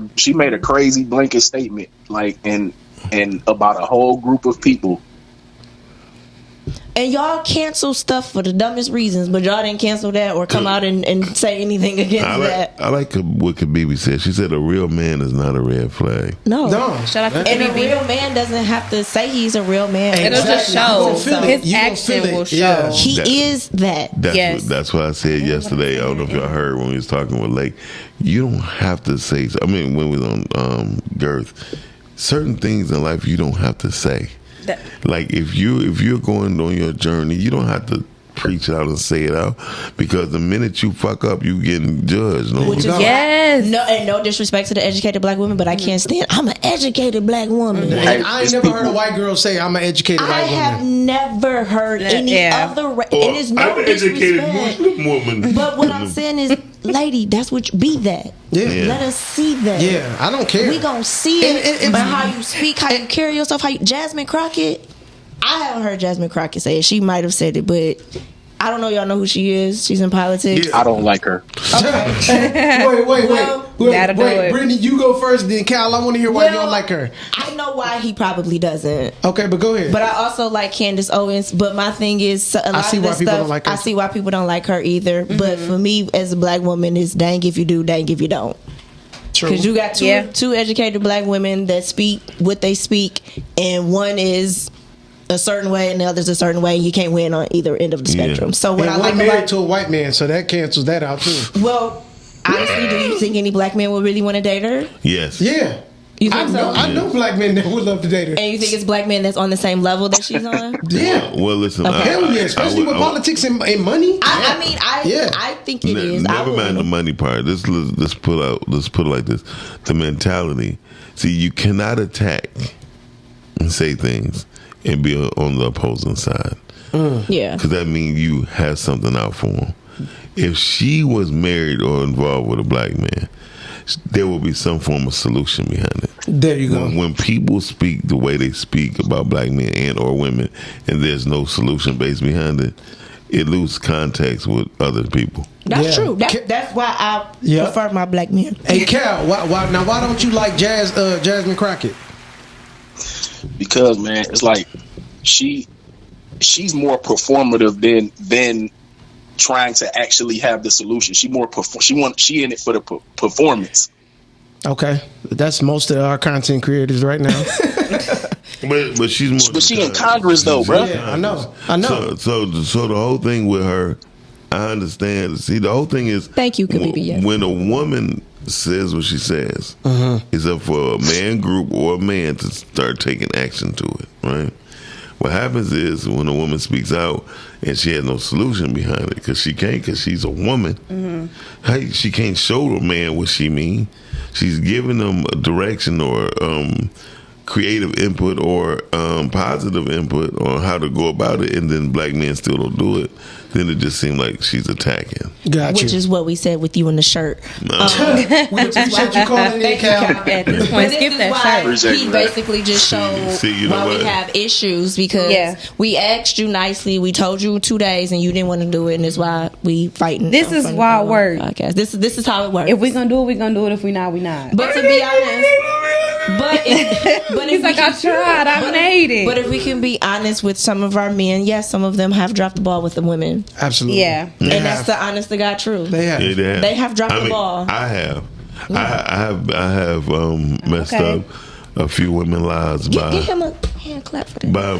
a crazy blanket statement, like and about a whole group of people. And y'all cancel stuff for the dumbest reasons, but y'all didn't cancel that or come out and say anything against that. I like what Khabibi said. She said a real man is not a red flag. No. Shout out to and a real man doesn't have to say he's a real man. It'll just show. His action will show. Yeah. He is that. That's what I said yesterday. I don't know if y'all heard when we was talking with Lake. You don't have to say. I mean, when we was on Girth, certain things in life you don't have to say. Like if you're going on your journey, you don't have to preach it out and say it out, because the minute you fuck up, you getting judged. No? Which is no disrespect to the educated black women, but I can't stand. I'm an educated black woman. I ain't never heard a white girl say I'm an educated black woman. I have never heard any other. It is no I'm an educated Muslim woman. But what I'm saying is, lady, that's what be that. Yeah. Let us see that. Yeah, I don't care. We gonna see it by how you speak, how you carry yourself, how you. Jasmine Crockett. I haven't heard Jasmine Crockett say it. She might have said it, but I don't know. Y'all know who she is? She's in politics. I don't like her. Okay. wait. Brittany, you go first. Then Cal, I want to hear why you don't like her. I know why he probably doesn't. Okay, but go ahead. But I also like Candace Owens. But my thing is, a lot of this stuff, I see why people don't like her either. Mm-hmm. But for me, as a black woman, it's dang if you do, dang if you don't. Because you got two educated black women that speak what they speak, and one is a certain way and the other's a certain way, and you can't win on either end of the spectrum. So what I like married to a white man, so that cancels that out too. Well, honestly, do you think any black man would really want to date her? Yes. Yeah. You think so? I know black men that would love to date her. And you think it's black men that's on the same level that she's on? Yeah. Well, listen. Hell yeah, especially with politics and money. I think it is. Never mind the money part. Let's put it like this: the mentality. See, you cannot attack and say things and be on the opposing side. Yeah. Because that means you have something out for him. If she was married or involved with a black man, there will be some form of solution behind it. There you go. When people speak the way they speak about black men and or women, and there's no solution based behind it, it loses context with other people. That's true. That's why I prefer my black men. Hey Cal, why don't you like Jasmine Crockett? Because man, it's like she's more performative than trying to actually have the solution. She in it for the performance. Okay, that's most of our content creators right now. but she's more. But she in Congress though, bro. Yeah, I know. So the whole thing with her, I understand. See, the whole thing is, thank you, Khabibi. When a woman says what she says, it's up for a man group or a man to start taking action to it, right? What happens is when a woman speaks out and she has no solution behind it, because she's a woman. She can't show the man what she mean. She's giving them a direction or creative input or positive input on how to go about it, and then black men still don't do it. Then it just seemed like she's attacking. Which is what we said with you in the shirt. We appreciate you calling in, Cal. At this point, skip that shirt. He basically just showed why we have issues, because we asked you nicely, we told you 2 days, and you didn't want to do it, and that's why we fighting. This is why it works. Podcast. This is how it works. If we gonna do it, we gonna do it. If we not, we not. But to be honest, but he's like, I tried, I made it. But if we can be honest with some of our men, yes, some of them have dropped the ball with the women. Absolutely. Yeah. And that's the honest to God truth. They have. They have dropped the ball. I have. I have messed up a few women lives by. Give him a hand clap for that. By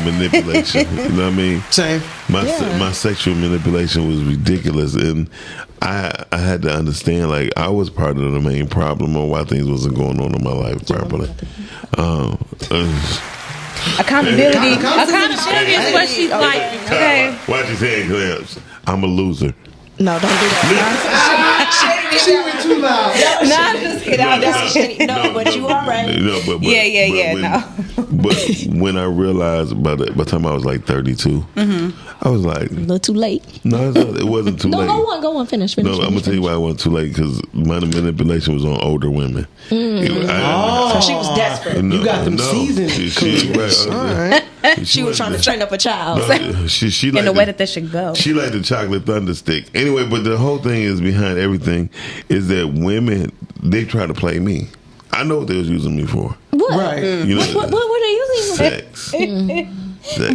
manipulation. You know what I mean? Same. My sexual manipulation was ridiculous, and I had to understand, like, I was part of the main problem on why things wasn't going on in my life properly. Accountability is what she's like. Okay. Why'd you say clamps? I'm a loser. No, don't do that. She went too loud. No, I'm just kidding. No, but you are right. But when I realized by the time I was like 32, I was like, a little too late. No, it wasn't too late. Go on, finish. No, I'm gonna tell you why it wasn't too late, because my manipulation was on older women. So she was desperate. You got them seasoned. She was trying to train up a child. She in the way that should go. She liked the chocolate thunder stick. Anyway, but the whole thing is behind everything is that women, they try to play me. I know what they was using me for. What? Right. You know, what were they using? Sex.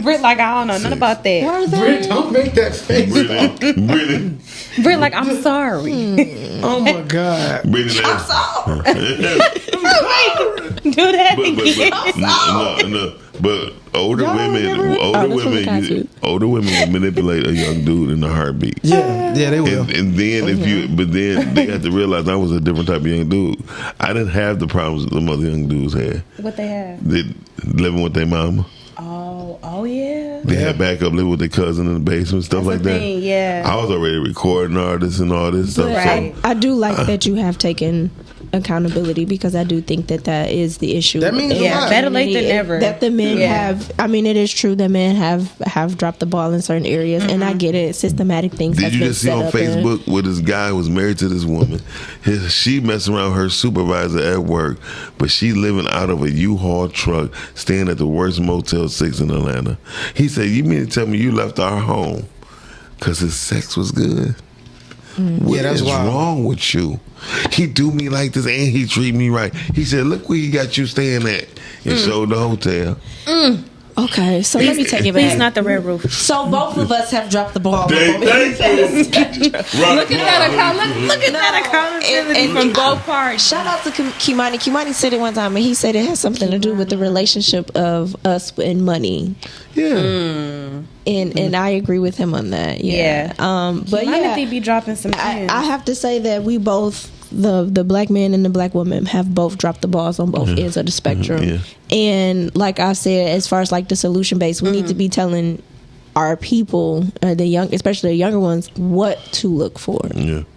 Britt, like, I don't know nothing about that. Britt, don't make that face. Brittany. Britt, like, I'm sorry. Oh my God. Brittany, I'm sorry. Do that again. No. But older women will manipulate a young dude in a heartbeat. Yeah, they will. And then then they have to realize I was a different type of young dude. I didn't have the problems that the other young dudes had. What they have? They living with their mama. Oh yeah. They had backup living with their cousin in the basement, stuff like that. Yeah. I was already recording artists and all this stuff. Right. So, I do like that you have taken accountability, because I do think that is the issue. That means better late than never. That the men have. I mean, it is true that men have dropped the ball in certain areas, and I get it. Systematic things. Did you just see on Facebook where this guy was married to this woman? She messing around with her supervisor at work, but she living out of a U-Haul truck, staying at the worst Motel 6 in Atlanta. He said, "You mean to tell me you left our home because his sex was good? What is wrong with you? He do me like this and he treat me right." He said, "Look where he got you staying at," and showed the hotel. Okay, so let me take it back. Please, not the red roof. So both of us have dropped the ball. Look at that accountability from both parties. Shout out to Kimani. Kimani said it one time, and he said it has something to do with the relationship of us and money. Yeah. And I agree with him on that. Yeah. But Kimani be dropping some gems. I have to say that we both, the black man and the black woman, have both dropped the balls on both ends of the spectrum. And like I said, as far as like the solution base, we need to be telling our people, especially the younger ones, what to look for.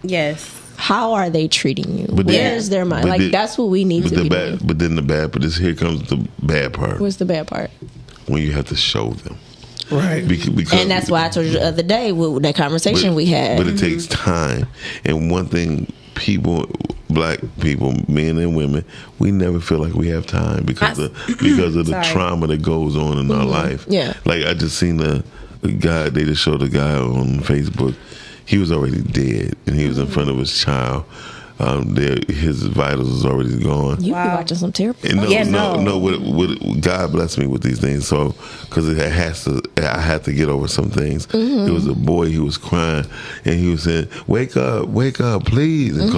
Yes. How are they treating you? Where's their mind? Like, that's what we need to be doing. But then here comes the bad part. What's the bad part? When you have to show them. Right. Because, and that's why I told you the other day with that conversation we had. But it takes time. And one thing black people, men and women, we never feel like we have time because of the trauma that goes on in our life. Yeah. Like, I just seen a guy, they just showed a guy on Facebook. He was already dead, and he was in front of his child. His vitals is already gone. You be watching some terrible. No. God bless me with these things. So, because I had to get over some things. There was a boy. He was crying, and he was saying, "Wake up, please!" And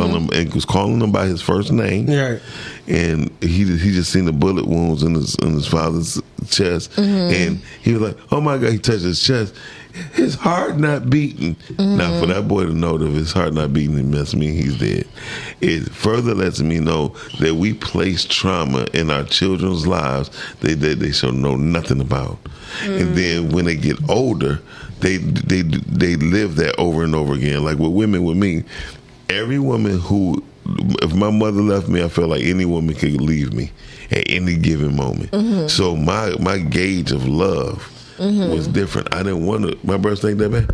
was calling him by his first name. Right. And he just seen the bullet wounds in his father's chest, and he was like, "Oh my God!" He touched his chest. His heart not beating. Now, for that boy to know that if his heart not beating, it must mean he's dead. It further lets me know that we place trauma in our children's lives they should know nothing about. And then when they get older, they live that over and over again. Like with women, with me, every woman who, if my mother left me, I felt like any woman could leave me at any given moment. So my gauge of love was different. I didn't want to. My breast ain't that bad.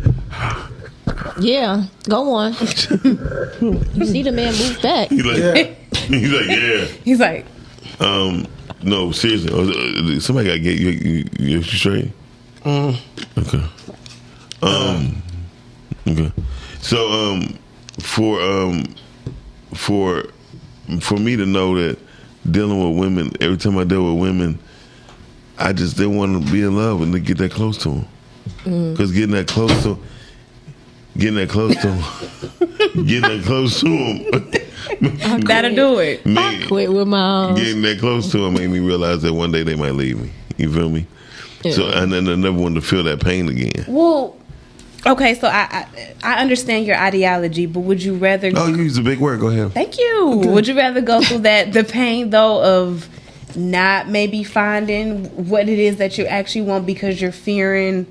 Yeah, go on. You see the man move back. He's like, yeah. He's like, no, seriously. Somebody got to get you straight. Okay. Okay. So, for me to know that dealing with women, every time I deal with women, I just didn't want to be in love and to get that close to them. Because getting that close to them, that'll do it. I quit with my getting that close to them made me realize that one day they might leave me. You feel me? Yeah. So, and then I never wanted to feel that pain again. Well, okay, so I understand your ideology, but would you rather? Oh, you used a big word. Go ahead. Thank you. Okay. Would you rather go through the pain though of not maybe finding what it is that you actually want because you're fearing,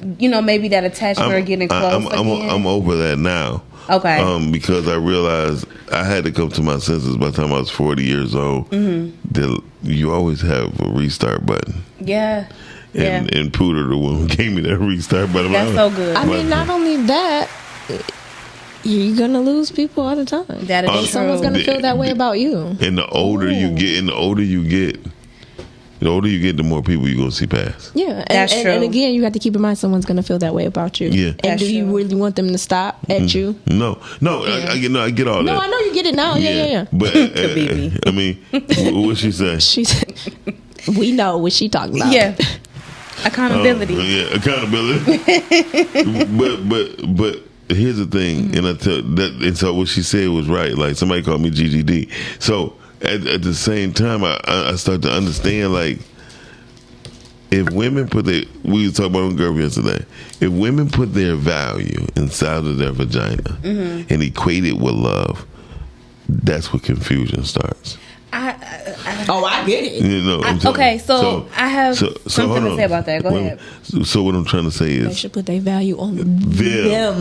maybe that attachment or getting close again? I'm over that now. Okay. Because I realized I had to come to my senses by the time I was 40 years old. That you always have a restart button. Yeah. And Pooter, the woman, gave me that restart button. That's so good. I mean, not only that, you're gonna lose people all the time. That is true. Someone's gonna feel that way about you. And the older you get, the more people you're gonna see pass. Yeah, that's true. And again, you have to keep in mind someone's gonna feel that way about you. Yeah. And do you really want them to stop at you? No. Yeah. I get all that. No, I know you get it now. Yeah. But I mean, what she say? She said, "We know what she talking about." Yeah. Accountability. Accountability. but here's the thing, and and so what she said was right. Like somebody called me GGD. So at the same time, I start to understand, like, if women we were talking about on Girl yesterday. If women put their value inside of their vagina and equate it with love, that's where confusion starts. I get it. You know, I have something to say about that. Go ahead. So what I'm trying to say is they should put their value on them. Yeah,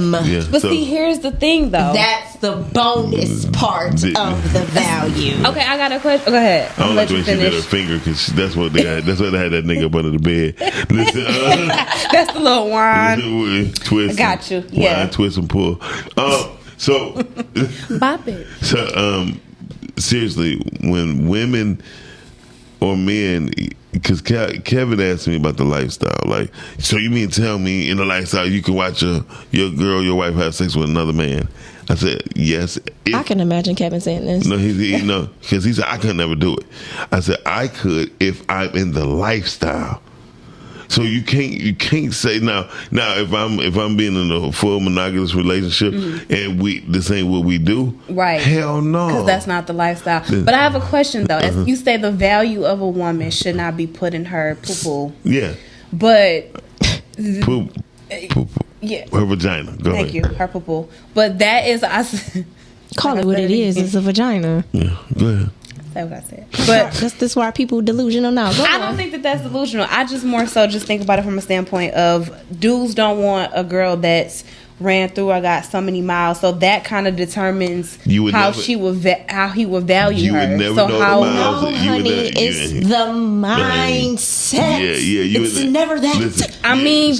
but see, here's the thing, though. That's the bonus part of the value. Okay, I got a question. Go ahead. I don't like the way she did her finger, because that's what they had. That's why they had that nigga up under the bed. Listen, that's the little wine. Twist. I got you. Yeah. Wine, twist and pull. So bop it. So seriously, when women or men, because Kevin asked me about the lifestyle, like, so you mean tell me in the lifestyle you can watch your girl, your wife have sex with another man? I said yes. I can imagine Kevin saying this. No, because he said I could never do it. I said I could if I'm in the lifestyle. So you can't say now if I'm being in a full monogamous relationship and this ain't what we do, right? Hell no, because that's not the lifestyle. But I have a question though. As you say, the value of a woman should not be put in her poo-poo. Yeah, but poo. Yeah, her vagina. Go Thank ahead. you, her poo-poo. But that is call it what it is. It's a vagina. Yeah, go ahead. That's what I said. But that's why people delusional now. I don't think that's delusional. I just more so just think about it from a standpoint of dudes don't want a girl that's ran through or got so many miles, so that kind of determines how he would value you her. Would never so know how the miles honey, it's the mindset. Yeah, it's never that. Listen, I mean,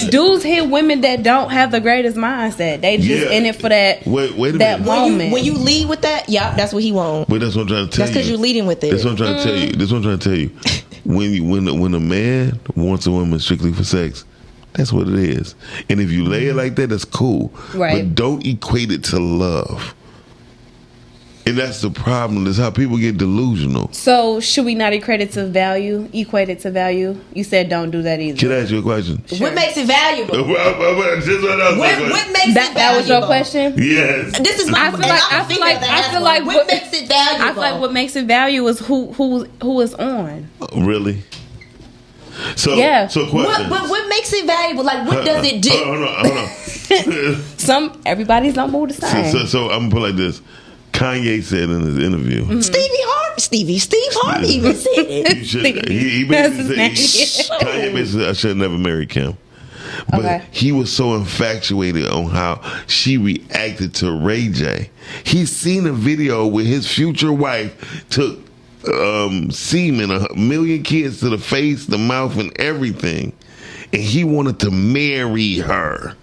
dudes hit women that don't have the greatest mindset. They just in it for that. Wait a that minute. moment. When you lead with that, that's what he wants. But that's what I'm trying to tell you. That's because you're leading with it. That's what I'm trying to tell you. That's what I'm trying to tell you. When a man wants a woman strictly for sex, that's what it is. And if you lay it like that, that's cool. Right. But don't equate it to love. And that's the problem. That's how people get delusional. So should we not equate it to value? Equate it to value? You said don't do that either. Can I ask you a question? Sure. What makes it valuable? What makes it valuable? That was your question? Yes. This is my I feel like what makes it valuable? I feel like what makes it valuable is who is on. Really? So yeah. So question. What makes it valuable? Like what does it do? Hold on. Everybody's don't move the same. So I'm gonna put it like this. Kanye said in his interview. Steve Harvey even said it. He basically said Kanye basically said I should have never married Kim. But he was so infatuated on how she reacted to Ray J. He's seen a video where his future wife took semen, 1 million kids to the face, the mouth, and everything, and he wanted to marry her.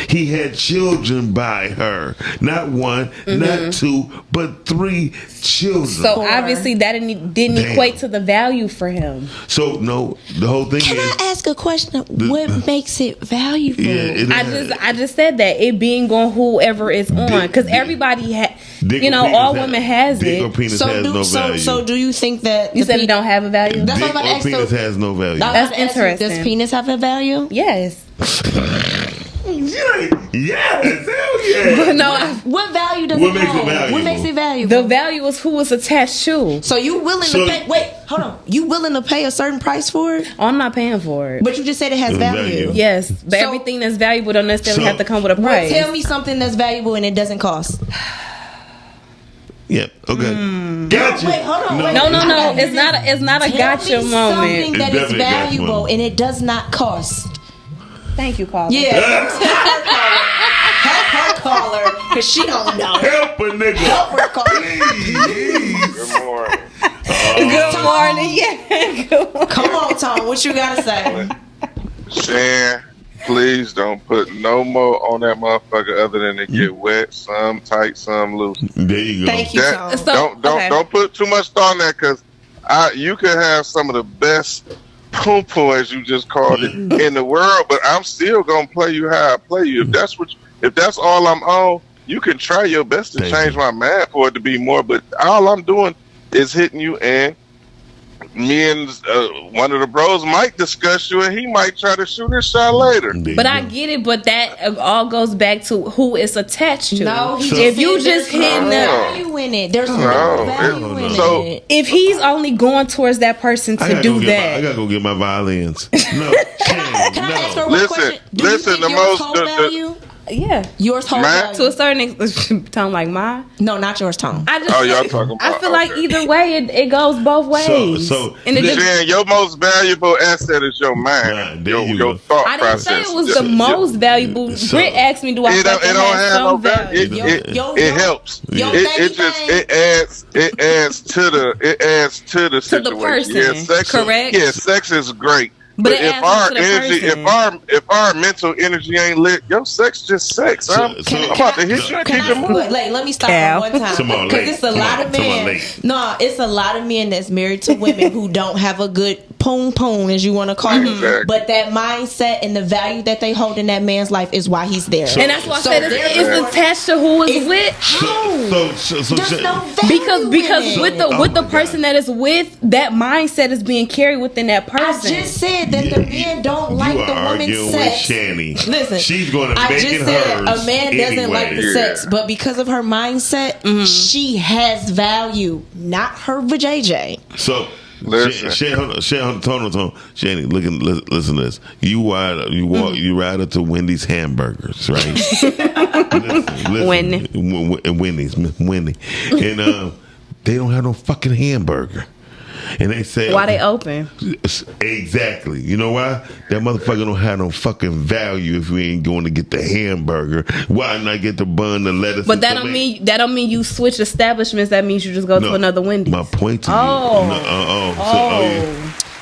He had children by her, not one, not two, but 3 children. So obviously that didn't equate to the value for him. So no, the whole thing. Can I ask a question? What makes it valuable? Yeah, I just said that it being on whoever is on, because everybody all women has dick it. Or penis has no value. So do you think that you said it don't have a value? That's dick what I'm or penis has no value. That's interesting. Does penis have a value? Yes. Yes, hell yeah. But no, what value does it have? What makes it valuable? The value is who it's attached to. So you willing to pay? Wait, hold on. You willing to pay a certain price for it? Oh, I'm not paying for it. But you just said it has value. Yes, but everything that's valuable don't necessarily have to come with a price. Tell me something that's valuable and it doesn't cost. Yeah. Okay. Gotcha. Wait, hold on. No. It's not a gotcha moment. Something that is valuable and it does not cost. Thank you, caller. Yeah. Help her caller, because she don't know. Help a nigga. Help her caller. Good morning. Good morning. Yeah. Come on, Tom. What you gotta say? Shan, please don't put no more on that motherfucker other than it get wet, some tight, some loose. There you go. Thank you, Tom. Don't put too much thought on that, because you could have some of the best poo-poo, as you just called it, in the world, but I'm still gonna play you how I play you. If that's all I'm on, you can try your best to change my mind for it to be more, but all I'm doing is hitting you and me and one of the bros might discuss you, and he might try to shoot his shot later. But I get it, but that all goes back to who it's attached to. No, if you just hitting the value in it, there's no value in it. If he's only going towards that person to do that, I gotta go get my violins. No, Can I ask her one question? Do you think yours hold value? Yeah, yours hold value to a certain extent. Tone like mine? No, not yours, Tone. Y'all talking about? I feel like either way, it goes both ways. So your most valuable asset is your mind, your thought I didn't process. say it was the most valuable. Britt asked me, "Do I think it has some value?" It helps. It adds to the situation. The person, yeah, sex correct? Sex is great. But if our mental energy ain't lit, your sex just sex. I'm about to hit you and keep it moving. Let me stop one time because it's a lot of men. No, it's a lot of men that's married to women who don't have a good poon, as you want to call it. But that mindset and the value that they hold in that man's life is why he's there. And that's why I said it's attached to who is with. There's no value because with the person that is with, that mindset is being carried within that person. I just said that the men don't like the woman's sex. With Chanie. Listen, she's going to make it hers. A man doesn't like the sex, but because of her mindset, she has value, not her vajayjay. So. Chanie, listen to this. You ride up to Wendy's hamburgers, right? Wendy's, and they don't have no fucking hamburger. And they say, why they open? Exactly. You know why? That motherfucker don't have no fucking value if we ain't going to get the hamburger. Why not get the bun, the lettuce? But that don't mean you switch establishments. That means you just go to another Wendy's. My point to you.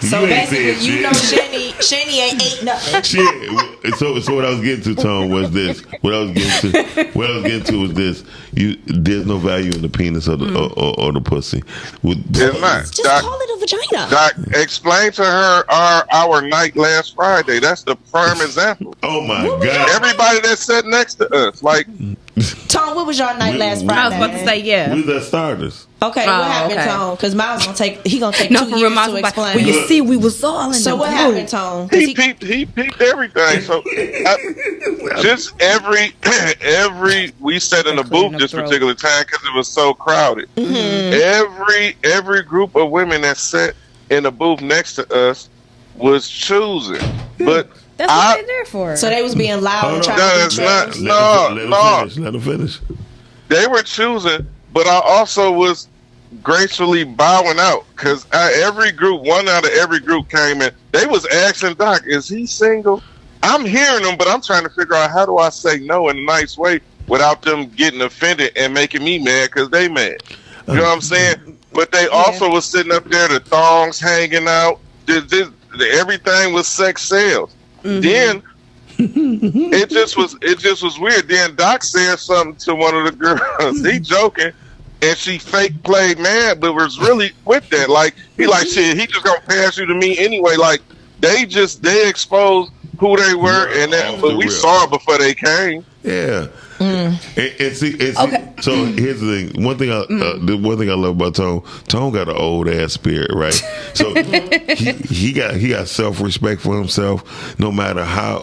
So basically, you know, Chanie ain't ate nothing. Shit. So what I was getting to, Tom, was this. What I was getting to was this. There's no value in the penis or the pussy. There's not. Just call it a vagina. Doc, explain to her our night last Friday. That's the prime example. Oh my God! Everybody that sat next to us, like. Tom, what was your night last Friday? I was about to say, yeah. We was at Starters. Okay, what happened, Tom? Because Miles gonna take 2 years to explain. Well, you see, we was all in So what happened, Tom? He peeped everything. So just every we sat in the booth this particular time because it was so crowded. Every group of women that sat in the booth next to us was choosing, but. That's what they're there for. So they was being loud and trying to be Let them finish. They were choosing, but I also was gracefully bowing out because one out of every group came in. They was asking Doc, is he single? I'm hearing them, but I'm trying to figure out how do I say no in a nice way without them getting offended and making me mad because they mad. You know what I'm saying? But they also was sitting up there, the thongs hanging out. Everything was sex sales. Then it just was weird. Then Doc said something to one of the girls. He joking, and she fake played mad, but was really with that. Like shit. He just gonna pass you to me anyway. Like they exposed who they were, but we saw it before they came. Yeah. So here's the thing. The one thing I love about Tone. Tone got an old ass spirit, right? So he got self-respect for himself. No matter how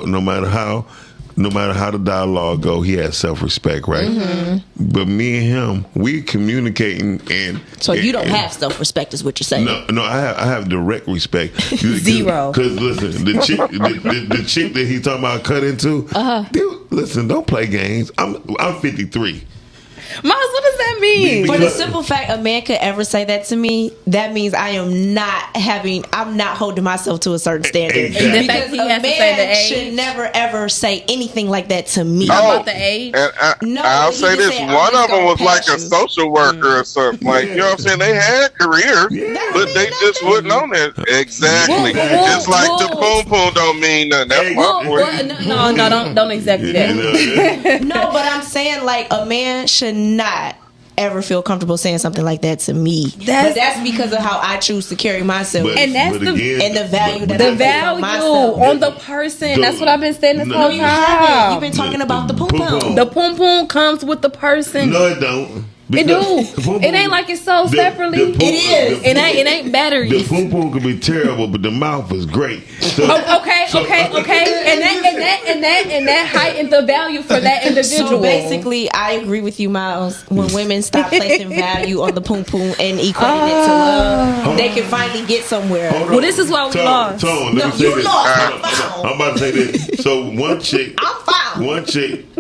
the dialogue go, he has self-respect, right? But me and him, we communicating and. So you don't have self-respect, is what you're saying? No, I have direct respect. Zero. Because listen, the chick that he's talking about cut into. Dude, listen, don't play games. I'm 53. Miles, what does that mean? For the simple fact a man could ever say that to me, that means I'm not holding myself to a certain standard. Exactly. Because a man should never ever say anything like that to me. About the age? And I'll say this, one of them was like a social worker or something. Like, you know what I'm saying? They had careers, but they just wasn't on it. Exactly. Just like the poom poom don't mean nothing. That's my point. No, don't exactly that. No, but I'm saying like a man should not ever feel comfortable saying something like that to me. But that's because of how I choose to carry myself. And that's the value that the I value myself. on the person. That's what I've been saying this whole time. You've been talking about the poom poom. The poom poom comes with the person. No, it don't. It do. It ain't like it's sold separately. It is. It ain't batteries. The poom poom could be terrible, but the mouth is great. So, okay. And that heightened the value for that individual. So basically, I agree with you, Miles. When women stop placing value on the poom poom and equating it to love, they can finally get somewhere. Well, this is why we lost. Tone, let me say this. I'm about to say this. So one chick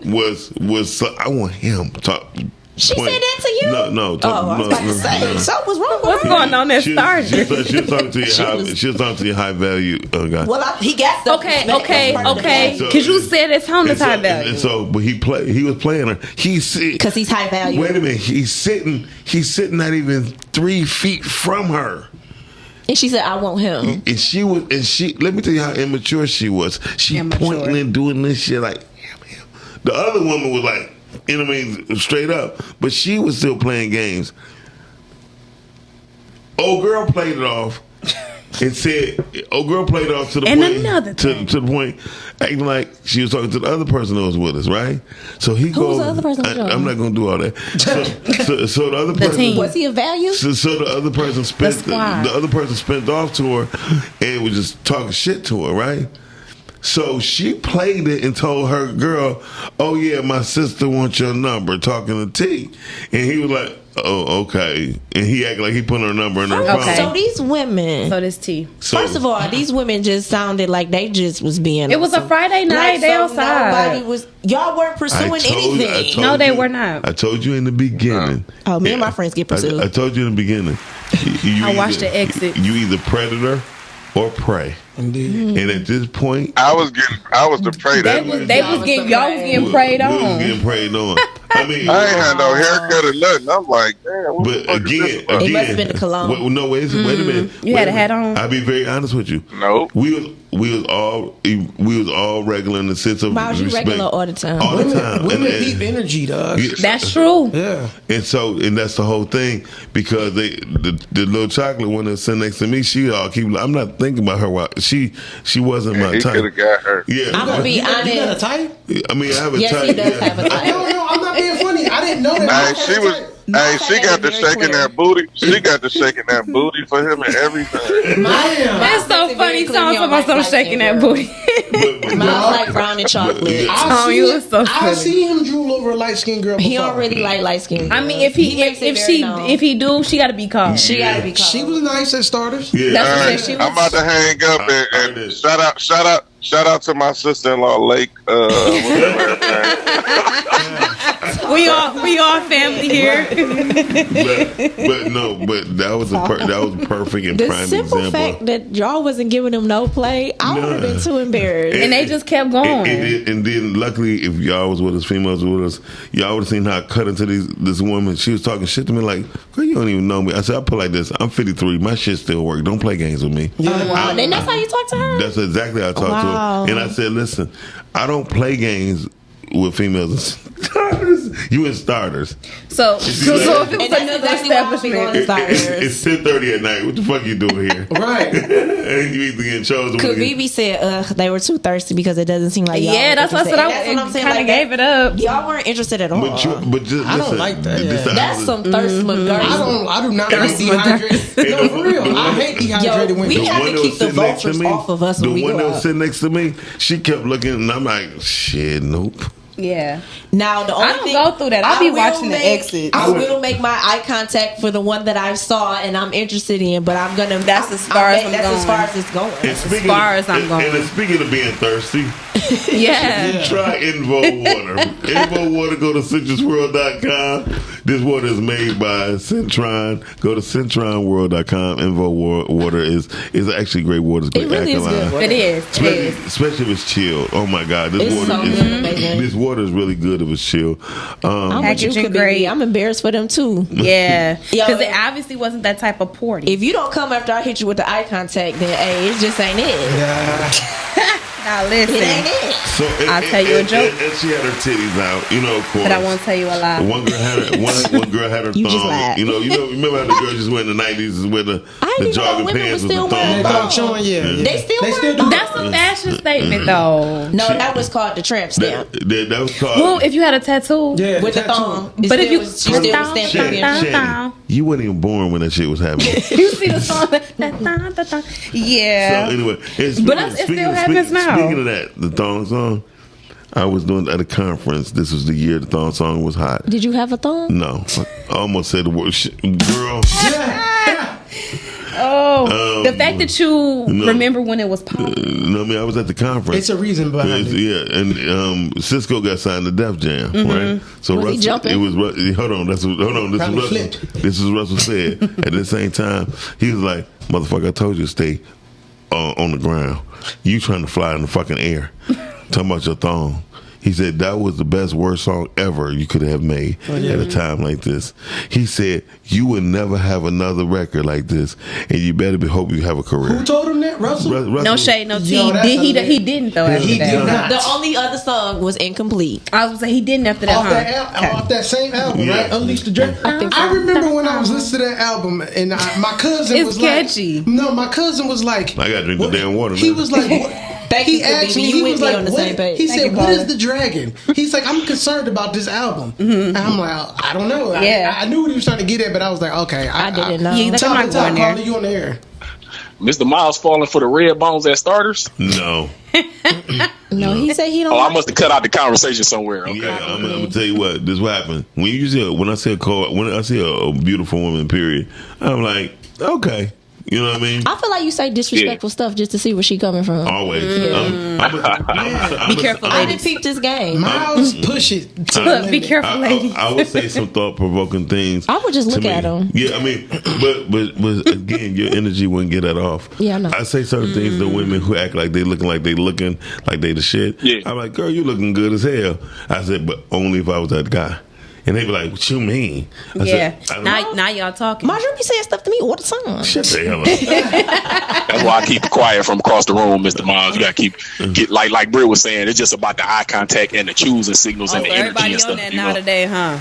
was I want him to talk. She said that to you? No. I was about to say, something was wrong with What's going on there? Started. She was talking to you high value guy. Well, he got stuff. Okay. Because you said it's home is high value. And so, but he was playing her. Because he's high value. Wait a minute. He's sitting not even 3 feet from her. And she said, "I want him." And she let me tell you how immature she was. She pointing and doing this shit like him. The other woman was like, you know what I mean, straight up. But she was still playing games. Old girl played it off and said, old girl played it off to the point, acting like she was talking to the other person that was with us, right? So he goes, the other person? I'm not going to do all that. So the other person, was he of value? So the other person spent off to her and was just talking shit to her, right? So she played it and told her girl, "Oh yeah, my sister wants your number." Talking to T, and he was like, "Oh okay," and he acted like he put her number in her phone. So these women, so this T. First of all, these women just sounded like they just was being. It was a Friday night. They outside. Y'all weren't pursuing anything. No, they were not. I told you in the beginning. Oh, me and my friends get pursued. I told you in the beginning. I watched the exit. You either predator or prey. Indeed. And at this point, I was the prey. Y'all was getting preyed on. We was getting preyed on. I mean, I ain't had no haircut or nothing. I'm like, damn. But again, it must have been the cologne. Wait a minute. You had a hat on. I'll be very honest with you. No, we was all regular in the sense of Miles, you regular all the time. All the time. Women deep energy, dog. That's true. Yeah. And that's the whole thing because the little chocolate one that's sitting next to me, she all keep. I'm not thinking about her. She wasn't my type. He could have got her. Yeah. I'm gonna be honest. You got a type? I mean, I have a yes, type. Yes, he does have a type. No, I'm not being funny. I didn't know that. She got the shaking that booty. She got the shaking that booty for him and everything. That's so funny. Tom about some shaking that booty. Miles like brown and chocolate. I see him drool over a light skinned girl. He don't really like light skinned. I mean, if he do, she got to be called. She got to be called. She was nice at starters. Yeah. That's what I'm about to hang up and shout out to my sister-in-law, Lake. We all family here. but that was a perfect and prime example. The simple fact that y'all wasn't giving them no play, I would have been too embarrassed. And they just kept going. And then luckily, if y'all was with us, females with us, y'all would have seen how I cut into this woman. She was talking shit to me like, "Girl, you don't even know me." I said, "I put like this. I'm 53. My shit still work. Don't play games with me." Yeah. Wow. And that's how you talk to her? That's exactly how I talk to her. And I said, "Listen, I don't play games with females and starters. You in starters." So if it was another establishment, it's 10:30 at night. What the fuck you doing here? Right. And you either getting chosen. Kavivi said they were too thirsty because it doesn't seem like y'all. Yeah, that's what I said. I kind of gave it up. Y'all weren't interested at all. But just, I don't like that. That's some thirst McGurk. I do not like dehydrated. No, for real. I hate dehydrated women. We have to keep the vultures off of us when we go out. The one that was sitting next to me, she kept looking, and I'm like, shit, nope. Yeah. Now the only I don't go through that. I'll be watching the exit. I will make my eye contact for the one that I saw and I'm interested in, but I'm gonna. That's as far as I'm going. That's as far as it's going. As far as I'm going. And speaking of being thirsty, yeah. Try Invo Water. Invo Water. Go to citrusworld.com. This water is made by Centron. Go to centronworld.com. Invo Water is actually great water. It's great really alkaline. It is. Especially if it's chilled. Oh my God, this water is really good if it's chilled. Packaging great. I'm embarrassed for them too. Yeah, because it obviously wasn't that type of party. If you don't come after I hit you with the eye contact, then hey, it just ain't it. Yeah. Now listen, So I'll tell you a joke. And she had her titties out, you know, of course. But I won't tell you a lie. One girl had her, one girl had her You just thong. lied. You know, remember how the girls just wear in the 90s is with the jogging pants with the thong. They still do. That's a fashion statement, though. No, that was called the tramp stamp. That was called. Well, if you had a tattoo, with the thong. But if you Shanny, you weren't even born when that shit was happening. you see the song, yeah. So anyway, But it still happens now. Speaking of that, the thong song, I was doing at a conference. This was the year the thong song was hot. Did you have a thong? No, I almost said the word girl. The fact that you remember when it was pop. No, I mean I was at the conference. It's a reason behind it. Yeah, and Cisco got signed to Def Jam, right? So Was he Russell, jumping? it was hold on. This is Russell. This is Russell said. At the same time, he was like, "Motherfucker, I told you to stay on the ground. You trying to fly in the fucking air? Talking about your thong." He said that was the best worst song ever you could have made at a time like this. He said you would never have another record like this, and you better hope you have a career. Who told him that? Russell? No shade, no tea. He didn't though. After He did that. not. The only other song was Incomplete. I was gonna say he didn't after that. Off that same album, right? Unleash the Dragon. I remember when I was listening to that album, and my cousin was catchy. like, "No, my cousin was like, I gotta drink the damn water." He now. was like, what? He asked me, he was like, on the what? same page. He said, "What is the dragon?" He's like, "I'm concerned about this album." And I'm like, "I don't know." Yeah. I knew what he was trying to get at, but I was like, "Okay, I didn't know. Yeah, Top I'm not going there. calling you on the air." Mr. Miles falling for the red bones at starters? No. No, he said he don't. Oh, I must have cut out the conversation somewhere. Okay. Yeah, I'm gonna tell you what. This is what happened. When I see a beautiful woman, period, I'm like, okay. You know what I mean? I feel like you say disrespectful stuff just to see where she coming from. Always. Be careful, I ladies. didn't peep this game. Miles, push it. Be careful, ladies. I would say some thought-provoking things. I would just look at him. Yeah, I mean, but again, your energy wouldn't get that off. Yeah, I know. I say certain things to women who act like they looking like they the shit. Yeah. I'm like, girl, you looking good as hell. I said, but only if I was that guy. And they be like, what you mean? I said, now y'all talking. Marjorie be saying stuff to me all the time. Shut the hell up. That's why I keep it quiet from across the room, Mr. Miles. You gotta get like Britt was saying. It's just about the eye contact and the choosing signals and the energy Everybody and on stuff. that You now know? today, huh?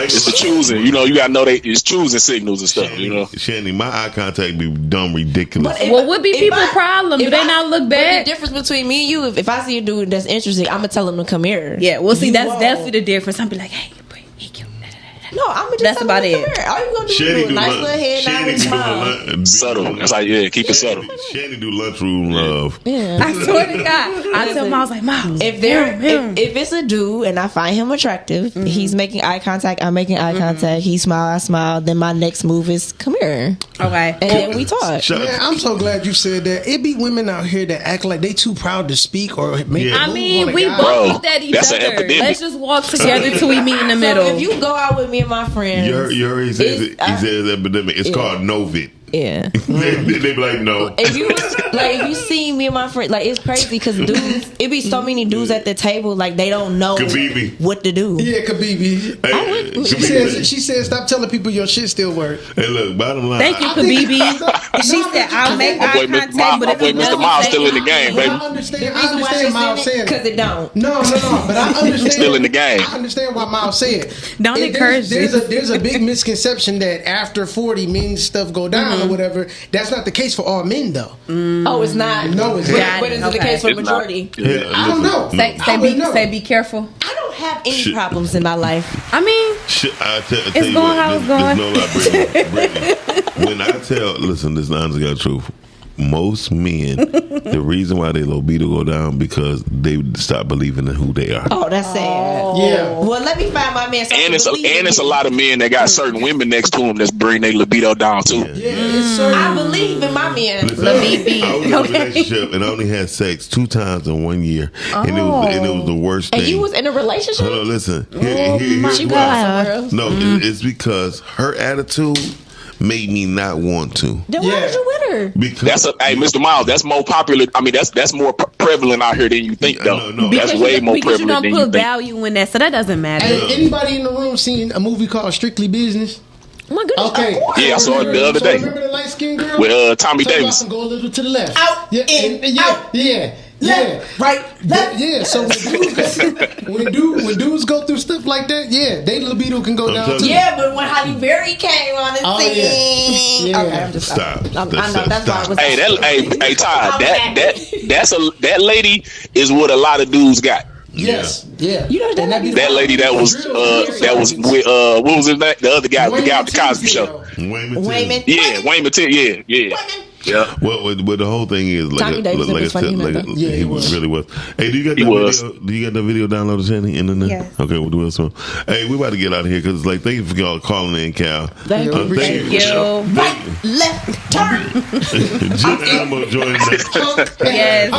It's the choosing. You know, you gotta know it's choosing signals and stuff. You know, Chanie, my eye contact be dumb ridiculous. What would be people's problem? Do they not look bad? The difference between me and you, if I see a dude that's interesting, I'm gonna tell him to come here. Yeah, well, see, that's the difference. I'm be like, hey, no, I'm gonna just that's tell about him to it. come here. All you gonna do is do a nice little head nod and smile. subtle. That's like, yeah, keep it subtle. Chanie do lunchroom love. Yeah. I swear to God, I tell him, I was like, Mom, if it's a dude and I find him attractive, he's making eye contact, I'm making eye contact, he smile, I smile, then my next move is come here. Okay. And then we talk. Man, I'm so glad you said that. It be women out here that act like they too proud to speak or make I mean, we both looked at each that's an other. epidemic. Let's just walk together till we meet in the middle. So if you go out with me and my friends, You heard he says epidemic. It's called Novid. Yeah. they be like, no. If you see me and my friend, like it's crazy because dudes, it be so many dudes at the table, like they don't know Kabibi. what to do. Yeah, Kabibi. She said, stop telling people your shit still work. Hey, look, bottom line. Thank you, Kabibi. She said, I'll make eye contact, but if Mr. Miles still in the game, baby. I understand Miles saying it. Because it don't. No, but I understand. Still in the game. I understand why Miles said. Don't encourage there's a big misconception that after 40 men's stuff go down or whatever. That's not the case for all men though. Oh, it's not. No, it's not. But is it the case for It's majority? I don't know. Say be careful. I don't have any problems in my life. I mean, I tell it's you going what, how it's going. There's no lie, Brittany. When I listen, this is the honest God truth. Most men, the reason why their libido go down because they stop believing in who they are. Oh, that's sad. Yeah. Well, let me find my man. And it's a lot of men that got certain women next to them that's bring their libido down too. I believe in my man. Listen, I was in a relationship and I only had sex 2 times in 1 year, and it was the worst thing. And you was in a relationship? Hold on, listen. Here's why. No, it's because her attitude made me not want to. Then why was you with her? Because Mr. Miles, that's more popular. I mean, that's more prevalent out here than you think, though. No, that's way more because prevalent you don't than you put think. value in that, so that doesn't matter. Hey, anybody in the room seen a movie called Strictly Business? Oh my goodness. Okay. Yeah, I saw it the other day. Remember the light skinned girl with Tommy Davis. Go a little to the left. Out. Yeah. left, right, left. Yeah, so when dudes go through stuff like that, yeah, their libido can go down too. Yeah, but when Halle Berry came on the scene, yeah. okay, I'm just stop. I know that's why I was. Hey, Todd, that lady is what a lot of dudes got. Yes, yeah. You know that lady that was with what was his name? The other guy, the guy with the Cosby Show. Wayman. Yeah, Wayman. Yeah. Yeah. Well, the whole thing is like I said, he really was. Hey, do you got that video? Do you got that video downloaded, Chanie? Yes. Okay, we'll do it soon. Hey, we about to get out of here because like thank you for y'all calling in, Cal. Thank you. Right, left, turn. Jim Animal joined us. Yes.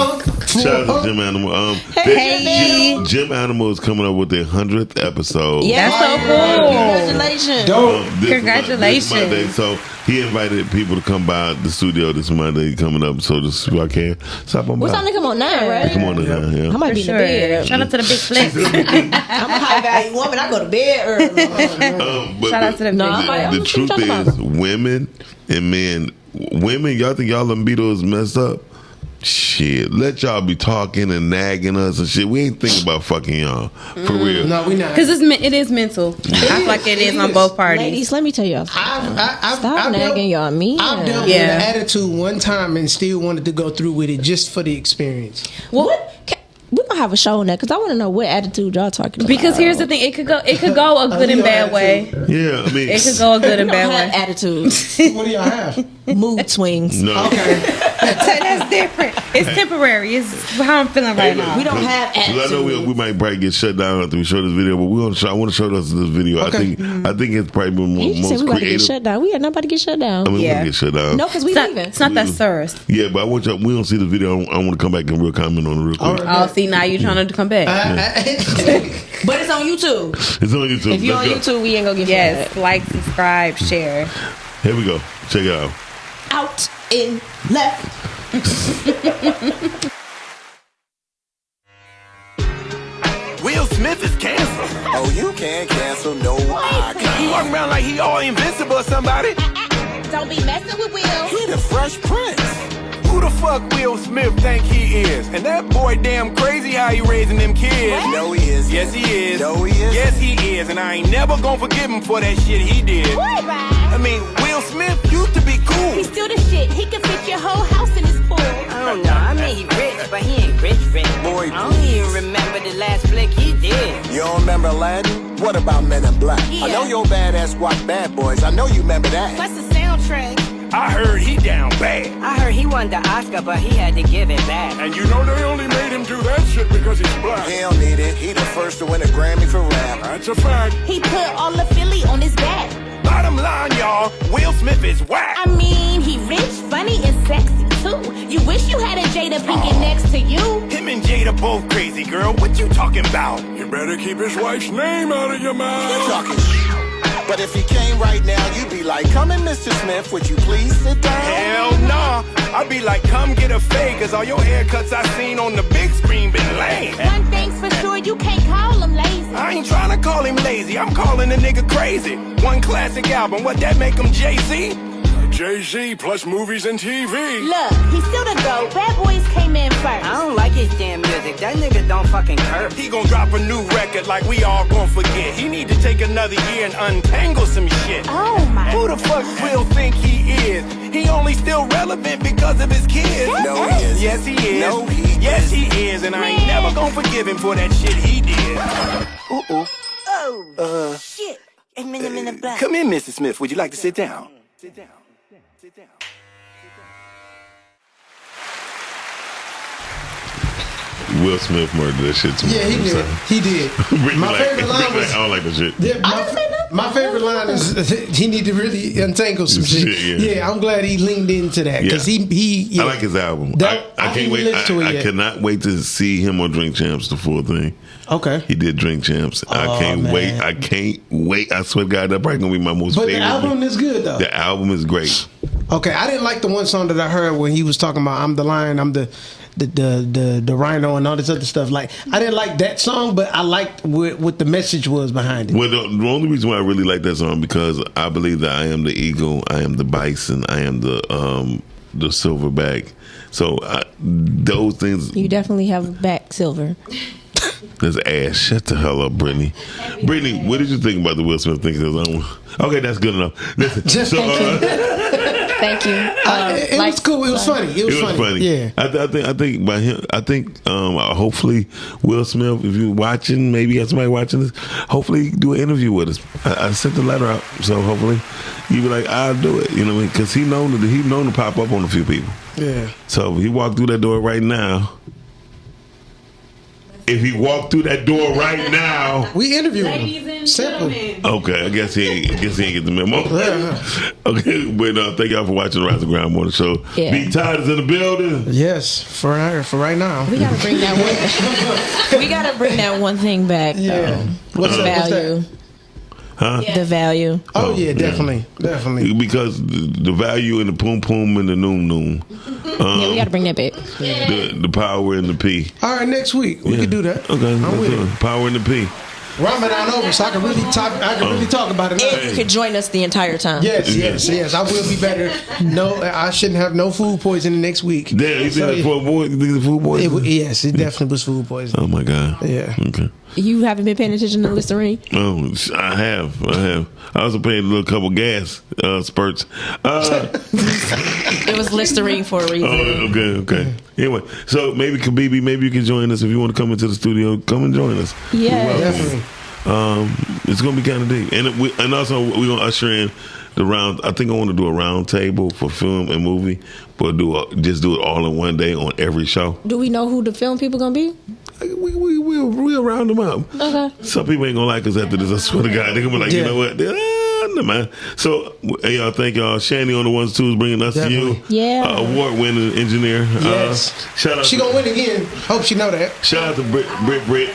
Shout out to Jim Animal. Hey, Jim Animal is coming up with their 100th episode. Yeah, that's so cool. Congratulations. This Monday, so he invited people to come by the studio this Monday coming up. So this is why I can stop on by. What time they come on 9, right? They come on at 9, yeah. I might be in the bed. Shout out to the big flex. I'm a high value woman. I go to bed early. Shout out to the big flex. The truth is, women and men, y'all think y'all libido is messed up? Shit, let y'all be talking and nagging us and shit. We ain't thinking about fucking y'all. For real. No, we not. Because it is mental. I feel like it is on both parties. Ladies, let me tell y'all. Stop nagging y'all. I've dealt with an attitude one time and still wanted to go through with it just for the experience. What? We're gonna have a show on that because I want to know what attitude y'all talking about. Because here's the thing, it could go a good and bad way. Yeah, I mean, it could go a good and bad way. Attitudes. What do y'all have? Mood swings. No. Okay. That's different. It's temporary. It's how I'm feeling right now. We don't have attitudes. I know we might probably get shut down after we show this video, but I want to show us this video. Okay. I think it's probably been He most said we about to get creative. shut down. We had nobody get shut down. I mean, we're gonna get shut down. No, because we leaving. It's not that serious. Yeah, but I want y'all. We don't see the video. I want to come back and real comment on it real quick. Oh, see, now you're trying to come back. But it's on YouTube. It's on YouTube. If you're on YouTube, we ain't gonna get yes, like, subscribe, share. Here we go. Check it out. Out in left. Will Smith is canceled. Oh, you can't cancel no icon. He walking around like he all invincible or somebody. Don't be messing with Will. He the Fresh Prince. Who the fuck Will Smith think he is? And that boy damn crazy how he raising them kids. What? No, he is. Yes, he is. No, he is. Yes, he is. And I ain't never gonna forgive him for that shit he did. What, Ryan? I mean, Will Smith used to be cool. He's still the shit. He can fit your whole house in his pool. I don't know. I mean, he rich, but he ain't rich. Boy, I don't even remember the last flick he did. you don't remember Aladdin? What about Men in Black? Yeah. I know your badass watch Bad Boys. I know you remember that. What's the soundtrack? I heard he down bad. I heard he won the Oscar, but he had to give it back. And you know they only made him do that shit because he's black. He don't need it. He the first to win a Grammy for rap. That's a fact. He put all of Philly on his back. Bottom line, y'all, Will Smith is whack. I mean, he rich, funny, and sexy too. You wish you had a Jada Pinkett next to you. Him and Jada both crazy, girl. What you talking about? You better keep his wife's name out of your mouth. You talking shit. But if he came right now, you'd be like, come in, Mr. Smith, would you please sit down? Hell nah. I'd be like, come get a fade, cause all your haircuts I seen on the big screen been lame. One thing's for sure, you can't call him lazy. I ain't trying to call him lazy, I'm calling the nigga crazy. One classic album, what that make him Jay-Z? Jay-Z plus movies and TV. Look, he's still the GOAT. Bad Boys came in first. I don't like his damn music. That nigga don't fucking curse. He gon' drop a new record like we all gon' forget. He need to take another year and untangle some shit. Oh my. Who the fuck Will think he is? He only still relevant because of his kids. No, he is. Yes, he is. No, he is. Yes, he is. And I ain't never gon' forgive him for that shit he did. Oh, shit. And Men in Black. Come in, Mr. Smith. Would you like to sit down? Sit down. Sit down. Will Smith murdered that shit too. Yeah, he did. My favorite line was, I don't like that shit. Yeah, my favorite line is he need to really untangle some shit. Yeah, I'm glad he leaned into that because he. I like his album. I can't wait. I cannot wait to see him on Drink Champs, the full thing. Okay, he did Drink Champs. I can't wait. I can't wait. I swear to God, that's probably gonna be my most favorite. But the album is good though. The album is great. Okay, I didn't like the one song that I heard when he was talking about I'm the lion, I'm the rhino and all this other stuff. Like I didn't like that song, but I liked what the message was behind it. Well, the only reason why I really like that song because I believe that I am the eagle, I am the bison, I am the silverback. So those things. You definitely have back silver. That's ass. Shut the hell up, Brittany. Brittany, what did you think about the Will Smith thing? Okay, that's good enough. Listen, Thank you. It was cool. It was funny. It was funny. Yeah. I think by him. I think hopefully Will Smith, if you're watching, maybe you have somebody watching this. Hopefully, do an interview with us. I sent the letter out, so hopefully you be like, I'll do it. You know what I mean? Because he known to pop up on a few people. Yeah. So if he walked through that door right now. If he walked through that door right now, we interviewed him. Simple. Okay, I guess he ain't get the memo. Okay, but thank y'all for watching the Rise and Grind Morning Show. Yeah. Be Tired is in the building. Yes, for right now. We gotta bring that one. We gotta bring that one thing back. Yeah. What's the value? Huh? The value. Oh yeah, definitely. Because the value in the poom poom and the noom noom. Yeah, we got to bring that back. The power in the P. All right, next week we can do that. Okay, I'm with it. Power in the P. Ramadan over, so I can really talk. Talk about it. And you could join us the entire time. Yes. I will be better. No, I shouldn't have no food poisoning next week. Damn, you think the food poisoning? Yes, it definitely was food poisoning. Oh my God. Yeah. Okay. You haven't been paying attention to Listerine? Oh, I have. I also paid a little couple gas spurts. It was Listerine for a reason. Oh, okay. Anyway, so maybe Khabibi, maybe you can join us if you want to come into the studio. Come and join us. Yeah, definitely. It's gonna be kind of deep, and also we're gonna usher in the round. I think I want to do a round table for film and movie, but just do it all in one day on every show. Do we know who the film people gonna be? We'll round them up. Okay. Some people ain't gonna like us after this. I swear to God, they're gonna be like, you know what? No, man. So, hey, y'all, thank y'all. Chanie on the ones twos bringing us to you. Yeah. Award-winning engineer. Yes. Shout out. She gonna win again. Hope she know that. Shout out to Britt.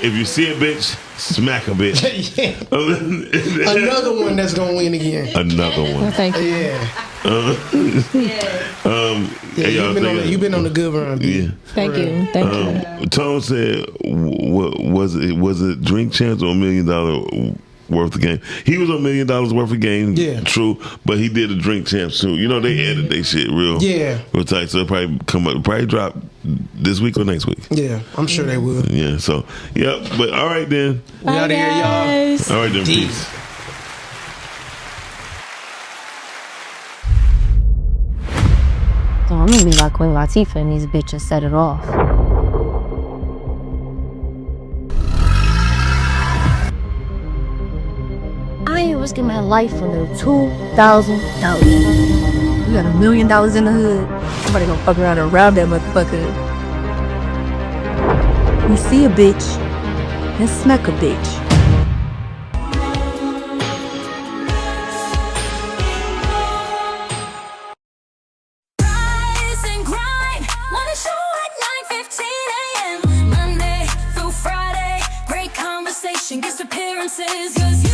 If you see a bitch, smack a bitch. Another one that's gonna win again. Another one. Well, thank you. Yeah. You've been on a good run. Yeah. Thank you. Tone said, was it Drink Champs or $1 million worth of game? He was $1 million worth of game. Yeah. True. But he did a Drink Champs too. You know, they edit they shit real tight. So it'll probably drop this week or next week. Yeah, I'm sure they will. Yeah, so but all right then. We out of here, y'all. All right then, peace. So I'm gonna be like Queen Latifah and these bitches set it off. I ain't risking my life for no $2,000. You got $1 million in the hood. Somebody gonna fuck around and rob that motherfucker. You see a bitch, and smack a bitch. Monday through Friday, great conversation, guest appearances, 'cause you